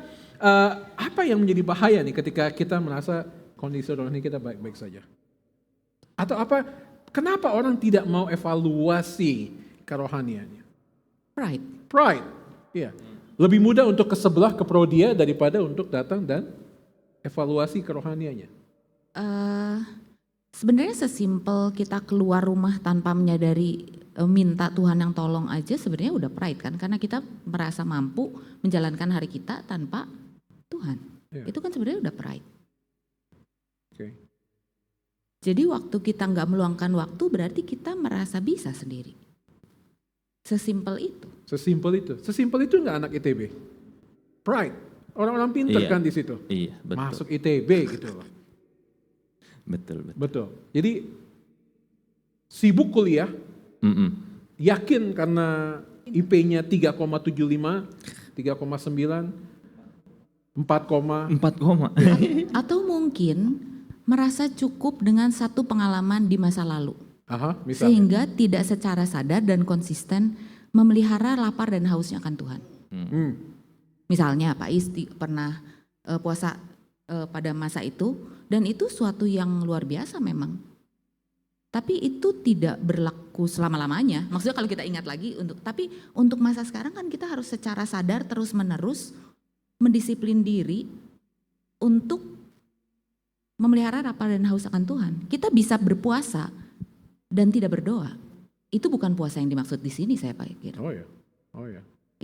apa yang menjadi bahaya nih ketika kita merasa kondisi rohani kita baik-baik saja? Atau apa? Kenapa orang tidak mau evaluasi kerohaniannya? Pride. Iya. Lebih mudah untuk ke sebelah, ke pro dia daripada untuk datang dan evaluasi kerohaniannya. Sebenarnya sesimpel kita keluar rumah tanpa menyadari minta Tuhan yang tolong aja sebenarnya udah pride kan, karena kita merasa mampu menjalankan hari kita tanpa Tuhan. Iya. Itu kan sebenarnya udah pride. Oke. Jadi waktu kita nggak meluangkan waktu berarti kita merasa bisa sendiri. Sesimpel itu. Sesimpel itu nggak anak ITB? Pride. Orang-orang pintar Iya. kan di situ. Iya, betul. Masuk ITB gitu loh. Betul. Betul. Jadi sibuk kuliah, yakin karena IP-nya 3,75, 3,9, 4, 4 koma. Atau mungkin merasa cukup dengan satu pengalaman di masa lalu. misalnya. Sehingga tidak secara sadar dan konsisten memelihara lapar dan hausnya akan Tuhan. Misalnya Pak Isti pernah puasa pada masa itu, dan itu suatu yang luar biasa memang. Tapi itu tidak berlaku selama-lamanya. Maksudnya kalau kita ingat lagi, tapi untuk masa sekarang kan kita harus secara sadar terus-menerus mendisiplin diri untuk memelihara lapar dan haus akan Tuhan. Kita bisa berpuasa dan tidak berdoa. Itu bukan puasa yang dimaksud di sini saya pikir. Oh ya.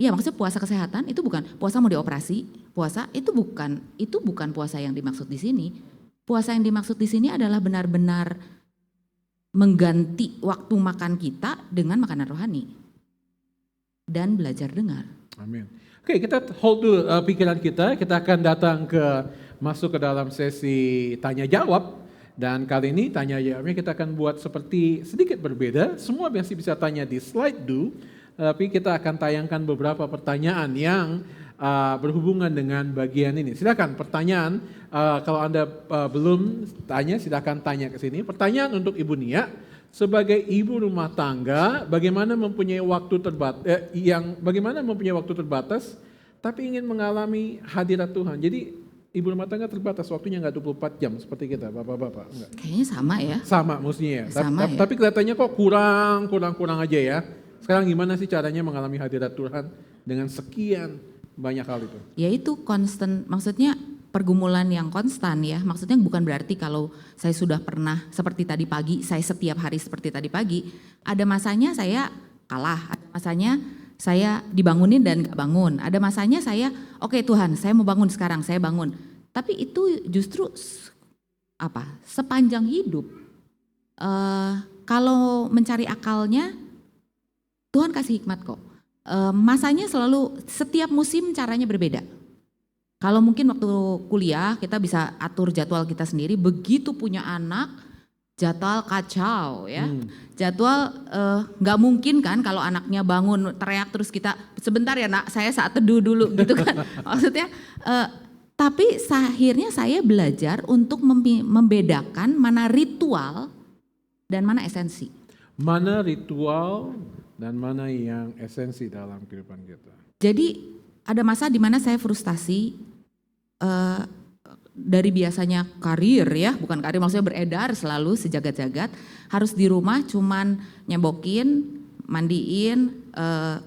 Iya, maksudnya puasa kesehatan itu bukan puasa mau dioperasi. Puasa itu bukan puasa yang dimaksud di sini. Puasa yang dimaksud di sini adalah benar-benar mengganti waktu makan kita dengan makanan rohani dan belajar dengar. Amin. Oke, kita hold dulu pikiran kita. Kita akan datang masuk ke dalam sesi tanya jawab. Dan kali ini tanya jawabnya kita akan buat seperti sedikit berbeda. Semua masih bisa tanya di slide do. Tapi kita akan tayangkan beberapa pertanyaan yang berhubungan dengan bagian ini. Silakan pertanyaan, kalau Anda belum tanya silakan tanya ke sini. Pertanyaan untuk Ibu Nia, sebagai ibu rumah tangga, bagaimana mempunyai waktu terbatas tapi ingin mengalami hadirat Tuhan. Jadi ibu rumah tangga terbatas, waktunya nggak 24 jam seperti kita, bapak-bapak. Enggak. Kayaknya sama ya. Sama mestinya ya. Sama ya. Tapi kelihatannya kok kurang aja ya. Sekarang gimana sih caranya mengalami hadirat Tuhan dengan sekian banyak hal itu? Ya itu konstan, maksudnya pergumulan yang konstan ya. Maksudnya bukan berarti kalau saya sudah pernah seperti tadi pagi, saya setiap hari seperti tadi pagi. Ada masanya saya kalah, ada masanya saya dibangunin dan gak bangun. Ada masanya saya, oke Tuhan saya mau bangun sekarang, saya bangun. Tapi itu justru sepanjang hidup. Kalau mencari akalnya, Tuhan kasih hikmat kok. Masanya selalu, setiap musim caranya berbeda. Kalau mungkin waktu kuliah kita bisa atur jadwal kita sendiri, begitu punya anak, jadwal kacau ya. Jadwal nggak mungkin kan kalau anaknya bangun teriak terus kita, sebentar ya nak saya saat teduh dulu gitu kan. Maksudnya, tapi akhirnya saya belajar untuk membedakan mana ritual dan mana esensi. Mana ritual dan mana yang esensi dalam kehidupan kita. Jadi ada masa di mana saya frustasi dari biasanya karir ya, bukan karir maksudnya beredar selalu sejagat-jagat, harus di rumah cuman nyebokin, mandiin,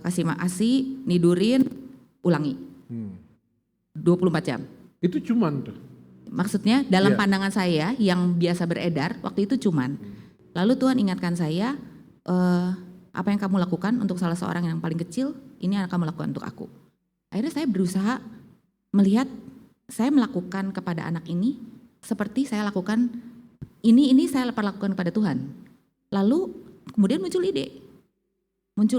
kasih ASI, nidurin, ulangi. 24 jam. Itu cuman tuh. Maksudnya dalam Iya. pandangan saya yang biasa beredar waktu itu cuman. Lalu Tuhan ingatkan saya, apa yang kamu lakukan untuk salah seorang yang paling kecil, ini yang kamu lakukan untuk aku. Akhirnya saya berusaha melihat, saya melakukan kepada anak ini seperti saya lakukan, ini saya lakukan kepada Tuhan. Lalu kemudian muncul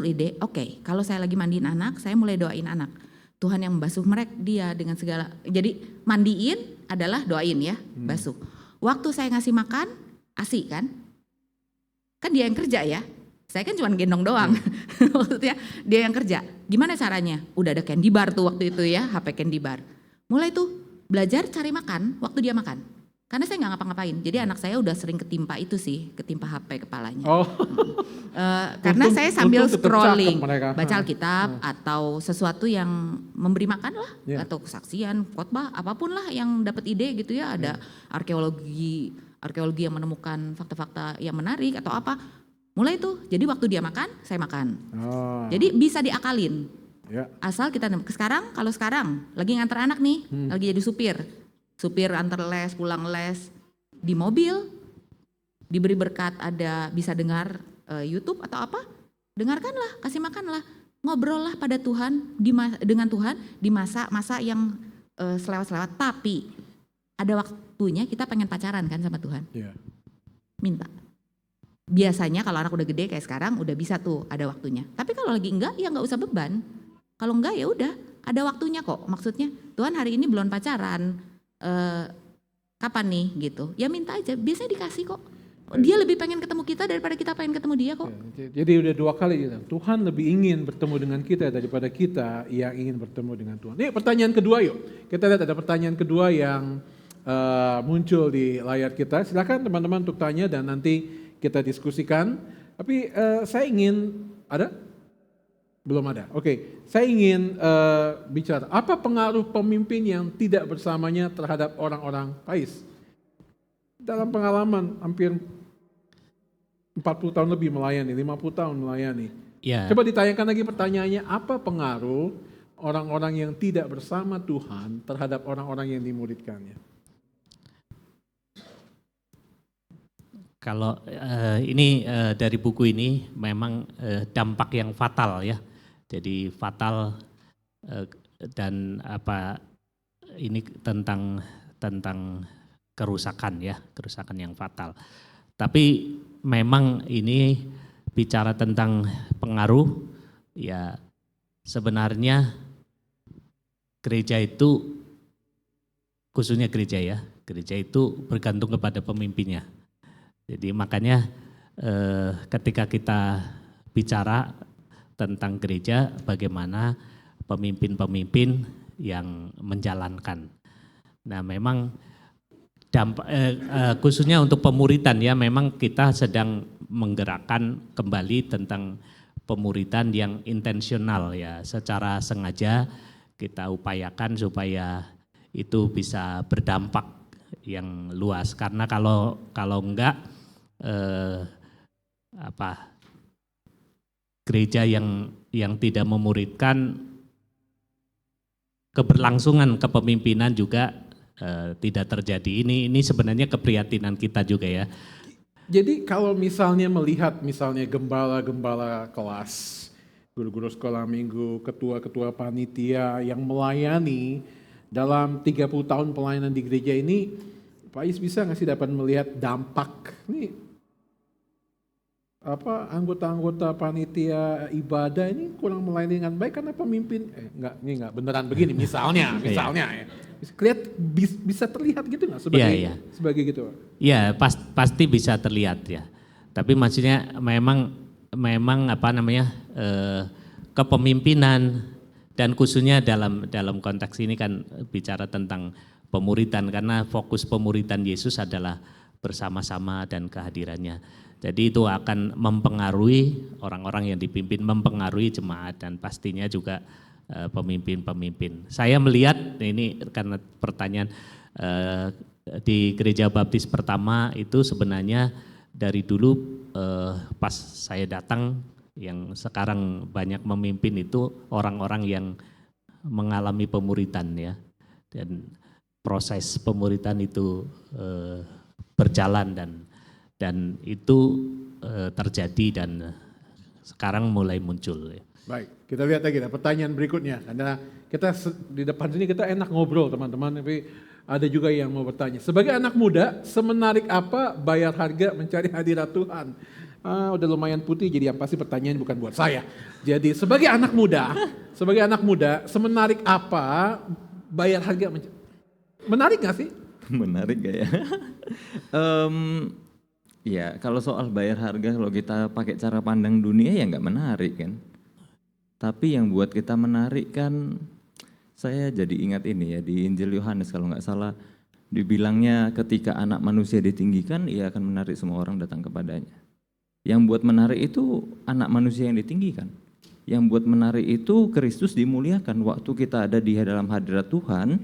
ide, oke, kalau saya lagi mandiin anak, saya mulai doain anak. Tuhan yang membasuh dia dengan segala, jadi mandiin adalah doain ya, basuh. Waktu saya ngasih makan, ASI kan dia yang kerja ya. Saya kan cuma gendong doang, maksudnya dia yang kerja. Gimana caranya? Udah ada candy bar tuh waktu itu ya, HP candy bar. Mulai tuh belajar cari makan waktu dia makan. Karena saya nggak ngapa-ngapain. Jadi anak saya udah sering ketimpa itu sih, ketimpa HP kepalanya. Oh. Karena saya sambil untung tetap scrolling, cakep mereka. baca Alkitab atau sesuatu yang memberi makan lah, Ya. atau kesaksian, khotbah, apapun lah yang dapat ide gitu ya. Ada arkeologi yang menemukan fakta-fakta yang menarik atau apa. Mulai itu. Jadi waktu dia makan, saya makan. Oh. Jadi bisa diakalin. Ya. Asal kita kalau sekarang lagi nganter anak nih, lagi jadi supir antar les, pulang les di mobil, diberi berkat ada bisa dengar YouTube atau apa, dengarkanlah, kasih makanlah, ngobrollah pada Tuhan dengan Tuhan di masa-masa yang selewat-selewat. Tapi ada waktunya kita pengen pacaran kan sama Tuhan, Ya. minta. Biasanya kalau anak udah gede kayak sekarang udah bisa tuh ada waktunya. Tapi kalau lagi enggak ya nggak usah beban. Kalau enggak ya udah ada waktunya kok. Maksudnya Tuhan hari ini belum pacaran. Kapan nih gitu? Ya minta aja. Biasanya dikasih kok. Dia lebih pengen ketemu kita daripada kita pengen ketemu dia kok. Jadi udah 2 kali gitu. Tuhan lebih ingin bertemu dengan kita daripada kita yang ingin bertemu dengan Tuhan. Nih pertanyaan kedua yuk. Kita lihat ada pertanyaan kedua yang muncul di layar kita. Silakan teman-teman untuk tanya dan nanti kita diskusikan. Tapi saya ingin, ada? Belum ada. Oke, saya ingin bicara. Apa pengaruh pemimpin yang tidak bersamanya terhadap orang-orang Pais? Dalam pengalaman hampir 40 tahun lebih melayani, 50 tahun melayani. Ya. Coba ditanyakan lagi pertanyaannya, apa pengaruh orang-orang yang tidak bersama Tuhan terhadap orang-orang yang dimuridkannya? Kalau ini dari buku ini memang dampak yang fatal ya. Jadi fatal dan apa ini tentang kerusakan ya, kerusakan yang fatal. Tapi memang ini bicara tentang pengaruh ya, sebenarnya gereja itu, khususnya gereja ya, gereja itu bergantung kepada pemimpinnya. Jadi makanya ketika kita bicara tentang gereja, bagaimana pemimpin-pemimpin yang menjalankan. Nah memang khususnya untuk pemuritan ya, memang kita sedang menggerakkan kembali tentang pemuritan yang intensional ya, secara sengaja kita upayakan supaya itu bisa berdampak yang luas. Karena kalau enggak gereja yang tidak memuridkan, keberlangsungan kepemimpinan juga tidak terjadi. Ini sebenarnya keprihatinan kita juga ya. Jadi kalau misalnya melihat misalnya gembala-gembala kelas, guru-guru sekolah minggu, ketua-ketua panitia yang melayani dalam 30 tahun pelayanan di gereja ini, Pak Is bisa nggak sih dapat melihat dampak nih anggota-anggota panitia ibadah ini kurang melayani dengan baik karena pemimpin enggak beneran begini misalnya ya. Bisa terlihat gitu nggak sebagai gitu? Ya pasti bisa terlihat ya. Tapi maksudnya memang kepemimpinan dan khususnya dalam konteks ini kan bicara tentang pemuritan, karena fokus pemuritan Yesus adalah bersama-sama dan kehadirannya. Jadi itu akan mempengaruhi orang-orang yang dipimpin, mempengaruhi jemaat dan pastinya juga pemimpin-pemimpin. Saya melihat ini karena pertanyaan di Gereja Baptis pertama itu sebenarnya dari dulu pas saya datang, yang sekarang banyak memimpin itu orang-orang yang mengalami pemuritan ya, dan proses pemuritan itu berjalan dan itu terjadi dan sekarang mulai muncul ya. Baik, kita lihat lagi pertanyaan berikutnya. Karena kita di depan sini kita enak ngobrol teman-teman, tapi ada juga yang mau bertanya. Sebagai anak muda, semenarik apa bayar harga mencari hadirat Tuhan? Udah lumayan putih, jadi yang pasti pertanyaan bukan buat saya. Jadi sebagai anak muda, semenarik apa bayar harga mencari? Menarik gak sih? Menarik gak ya? Ya kalau soal bayar harga, kalau kita pakai cara pandang dunia ya nggak menarik kan. Tapi yang buat kita menarik kan Saya jadi ingat ini ya, di Injil Yohanes kalau nggak salah, dibilangnya ketika anak manusia ditinggikan, ia akan menarik semua orang datang kepadanya. Yang buat menarik itu anak manusia yang ditinggikan. Yang buat menarik itu Kristus dimuliakan. Waktu kita ada di dalam hadirat Tuhan,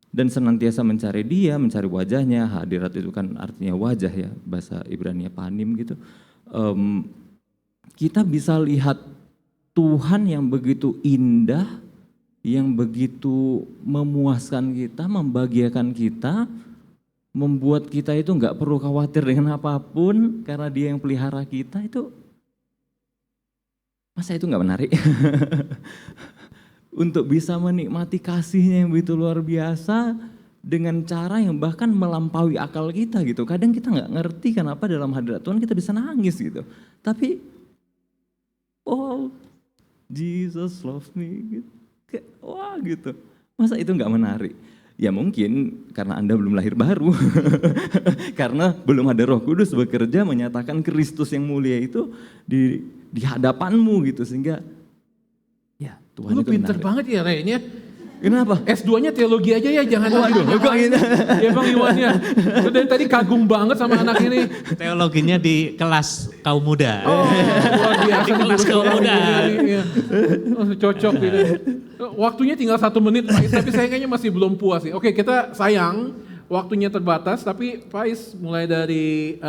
dan senantiasa mencari Dia, mencari wajahnya. Hadirat itu kan artinya wajah ya, bahasa Ibrani panim gitu. Kita bisa lihat Tuhan yang begitu indah, yang begitu memuaskan kita, membahagiakan kita, membuat kita itu nggak perlu khawatir dengan apapun karena Dia yang pelihara kita. Itu masa itu nggak menarik? Untuk bisa menikmati kasih-Nya yang begitu luar biasa dengan cara yang bahkan melampaui akal kita gitu. Kadang kita nggak ngerti kenapa dalam hadirat Tuhan kita bisa nangis gitu. Tapi oh, Jesus love me gitu. Kayak, wah gitu. Masa itu nggak menarik? Ya mungkin karena Anda belum lahir baru. Karena belum ada Roh Kudus bekerja menyatakan Kristus yang mulia itu di hadapanmu gitu, sehingga ya Tuhan Lu itu pinter menarik. banget ya Ray-nya. Kenapa? S2-nya teologi aja ya, jangan lagi. Waduh, kok gitu? Ya Bang Iwan ya. Lu dari tadi kagum banget sama anak ini. Teologinya di kelas kaum muda. Oh, luar biasa. Di kelas kaum muda. Iya. Oh, cocok gitu. Waktunya tinggal 1 menit Pak Is, tapi saya kayaknya masih belum puas sih. Oke, kita sayang waktunya terbatas, tapi Pak Is mulai dari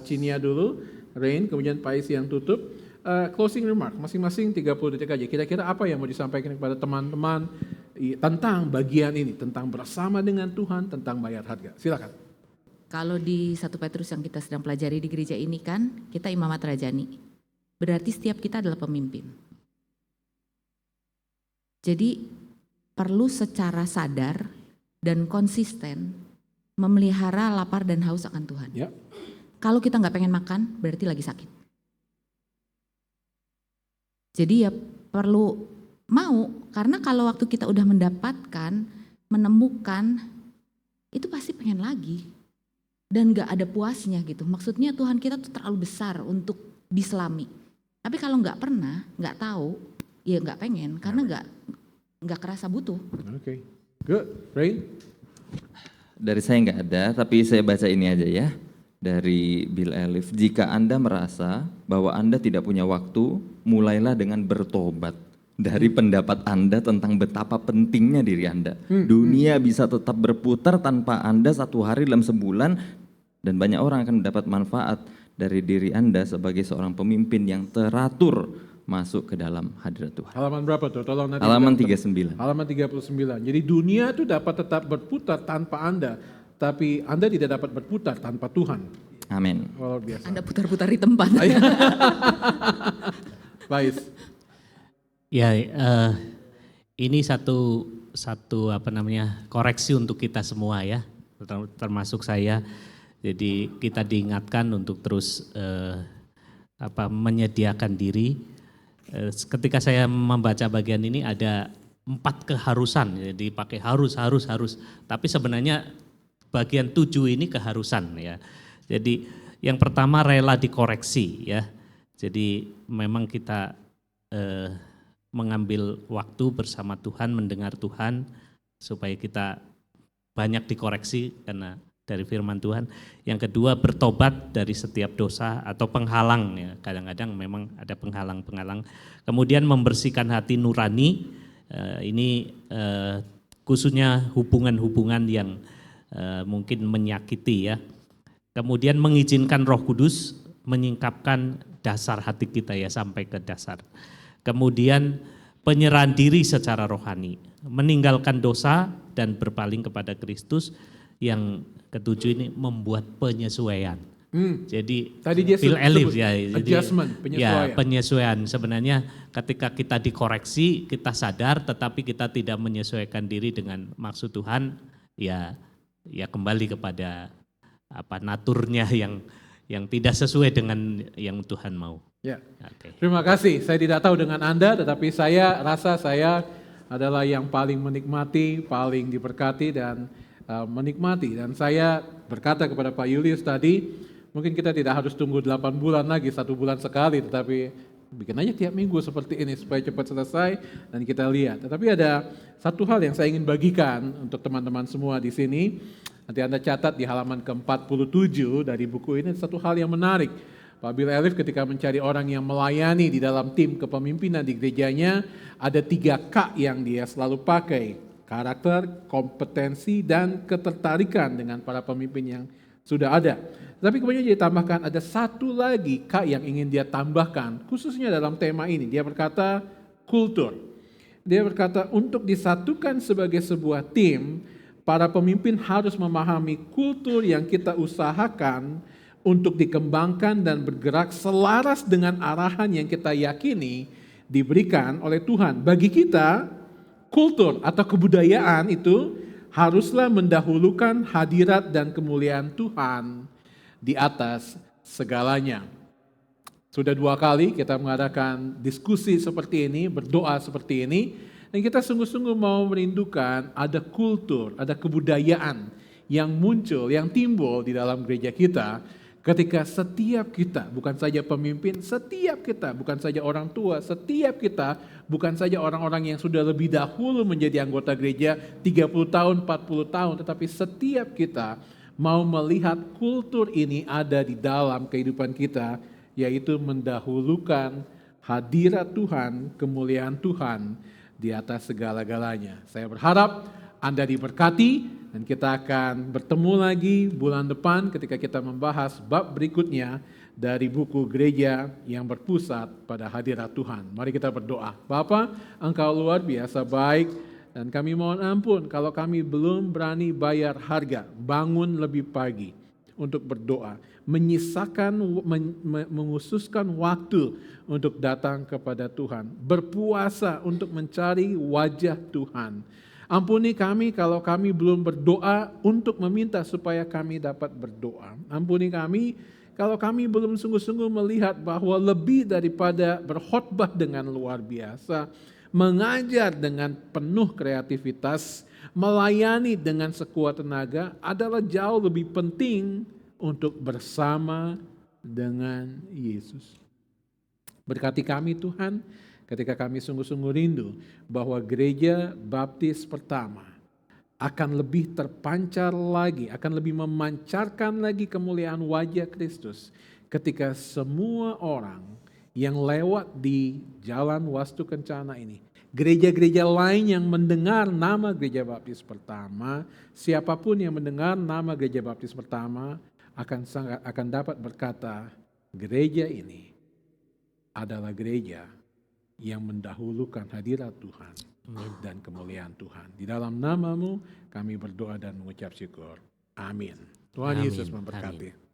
Cinia dulu, Rain, kemudian Pak Is yang tutup. Closing remark, masing-masing 30 detik aja. Kira-kira apa yang mau disampaikan kepada teman-teman tentang bagian ini, tentang bersama dengan Tuhan, tentang bayar harga. Silakan. Kalau di 1 Petrus yang kita sedang pelajari di gereja ini kan, kita imamat rajani. Berarti setiap kita adalah pemimpin. Jadi perlu secara sadar dan konsisten memelihara lapar dan haus akan Tuhan. Ya. Kalau kita nggak pengen makan, berarti lagi sakit. Jadi ya perlu mau, karena kalau waktu kita udah mendapatkan, menemukan, itu pasti pengen lagi. Dan gak ada puasnya gitu. Maksudnya Tuhan kita tuh terlalu besar untuk diselami. Tapi kalau gak pernah, gak tahu, ya gak pengen, karena gak kerasa butuh. Oke. Good. Rain? Dari saya nggak ada, tapi saya baca ini aja ya. Dari Bill Elif, jika Anda merasa bahwa Anda tidak punya waktu, mulailah dengan bertobat dari pendapat Anda tentang betapa pentingnya diri Anda. Dunia bisa tetap berputar tanpa Anda 1 hari dalam sebulan, dan banyak orang akan mendapat manfaat dari diri Anda sebagai seorang pemimpin yang teratur masuk ke dalam hadirat Tuhan. Halaman berapa tuh? Tolong nanti. Halaman 39. Halaman 39. Jadi dunia itu dapat tetap berputar tanpa Anda, tapi Anda tidak dapat berputar tanpa Tuhan. Amin. Luar biasa. Anda putar-putar di tempat. Baik. Ya, ini satu apa namanya koreksi untuk kita semua ya, termasuk saya. Jadi kita diingatkan untuk terus menyediakan diri. Ketika saya membaca bagian ini ada 4 keharusan, jadi pakai harus. Tapi sebenarnya bagian 7 ini keharusan ya. Jadi yang pertama rela dikoreksi ya. Jadi memang kita mengambil waktu bersama Tuhan, mendengar Tuhan supaya kita banyak dikoreksi karena dari firman Tuhan. Yang kedua bertobat dari setiap dosa atau penghalang ya. Kadang-kadang memang ada penghalang-penghalang. Kemudian membersihkan hati nurani. Ini khususnya hubungan-hubungan yang mungkin menyakiti ya. Kemudian mengizinkan Roh Kudus menyingkapkan dasar hati kita ya sampai ke dasar. Kemudian penyerahan diri secara rohani, meninggalkan dosa dan berpaling kepada Kristus. Yang ketujuh ini membuat penyesuaian. Jadi Tadi dia Phil Elif sebut ya, jadi adjustment, penyesuaian. ya penyesuaian. Sebenarnya ketika kita dikoreksi, kita sadar, tetapi kita tidak menyesuaikan diri dengan maksud Tuhan, ya kembali kepada naturnya yang tidak sesuai dengan yang Tuhan mau. Ya. Oke. Terima kasih. Saya tidak tahu dengan Anda, tetapi saya rasa saya adalah yang paling menikmati, paling diberkati dan menikmati. Dan saya berkata kepada Pak Julius tadi, mungkin kita tidak harus tunggu 8 bulan lagi, 1 bulan sekali, tetapi bikin aja tiap minggu seperti ini supaya cepat selesai dan kita lihat. Tetapi ada satu hal yang saya ingin bagikan untuk teman-teman semua di sini. Nanti Anda catat di halaman ke-47 dari buku ini satu hal yang menarik. Pak Bill Elif ketika mencari orang yang melayani di dalam tim kepemimpinan di gerejanya, ada 3 K yang dia selalu pakai. Karakter, kompetensi, dan ketertarikan dengan para pemimpin yang sudah ada. Tapi kemudian dia tambahkan ada satu lagi K yang ingin dia tambahkan, khususnya dalam tema ini. Dia berkata kultur. Dia berkata untuk disatukan sebagai sebuah tim, para pemimpin harus memahami kultur yang kita usahakan untuk dikembangkan dan bergerak selaras dengan arahan yang kita yakini diberikan oleh Tuhan. Bagi kita, kultur atau kebudayaan itu haruslah mendahulukan hadirat dan kemuliaan Tuhan di atas segalanya. Sudah 2 kali kita mengadakan diskusi seperti ini, berdoa seperti ini, dan kita sungguh-sungguh mau merindukan ada kultur, ada kebudayaan yang muncul, yang timbul di dalam gereja kita, ketika setiap kita, bukan saja pemimpin, setiap kita, bukan saja orang tua, setiap kita, bukan saja orang-orang yang sudah lebih dahulu menjadi anggota gereja 30 tahun, 40 tahun, tetapi setiap kita mau melihat kultur ini ada di dalam kehidupan kita, yaitu mendahulukan hadirat Tuhan, kemuliaan Tuhan di atas segala-galanya. Saya berharap Anda diberkati, dan kita akan bertemu lagi bulan depan ketika kita membahas bab berikutnya dari buku Gereja yang Berpusat pada Hadirat Tuhan. Mari kita berdoa. Bapa, Engkau luar biasa baik, dan kami mohon ampun kalau kami belum berani bayar harga, bangun lebih pagi untuk berdoa, menyisakan, mengususkan waktu untuk datang kepada Tuhan, berpuasa untuk mencari wajah Tuhan. Ampuni kami kalau kami belum berdoa untuk meminta supaya kami dapat berdoa. Ampuni kami kalau kami belum sungguh-sungguh melihat bahwa lebih daripada berkhotbah dengan luar biasa, mengajar dengan penuh kreativitas, melayani dengan sekuat tenaga adalah jauh lebih penting untuk bersama dengan Yesus. Berkati kami Tuhan, ketika kami sungguh-sungguh rindu bahwa gereja baptis pertama akan lebih terpancar lagi, akan lebih memancarkan lagi kemuliaan wajah Kristus ketika semua orang yang lewat di jalan Wastu Kencana ini, gereja-gereja lain yang mendengar nama gereja baptis pertama, siapapun yang mendengar nama gereja baptis pertama akan dapat berkata, gereja ini adalah gereja yang mendahulukan hadirat Tuhan dan kemuliaan Tuhan. Di dalam nama-Mu kami berdoa dan mengucap syukur. Amin. Tuhan Amin. Yesus memberkati. Amin.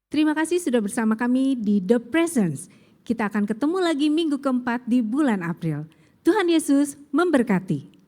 Terima kasih sudah bersama kami di The Presence. Kita akan ketemu lagi minggu keempat di bulan April. Tuhan Yesus memberkati.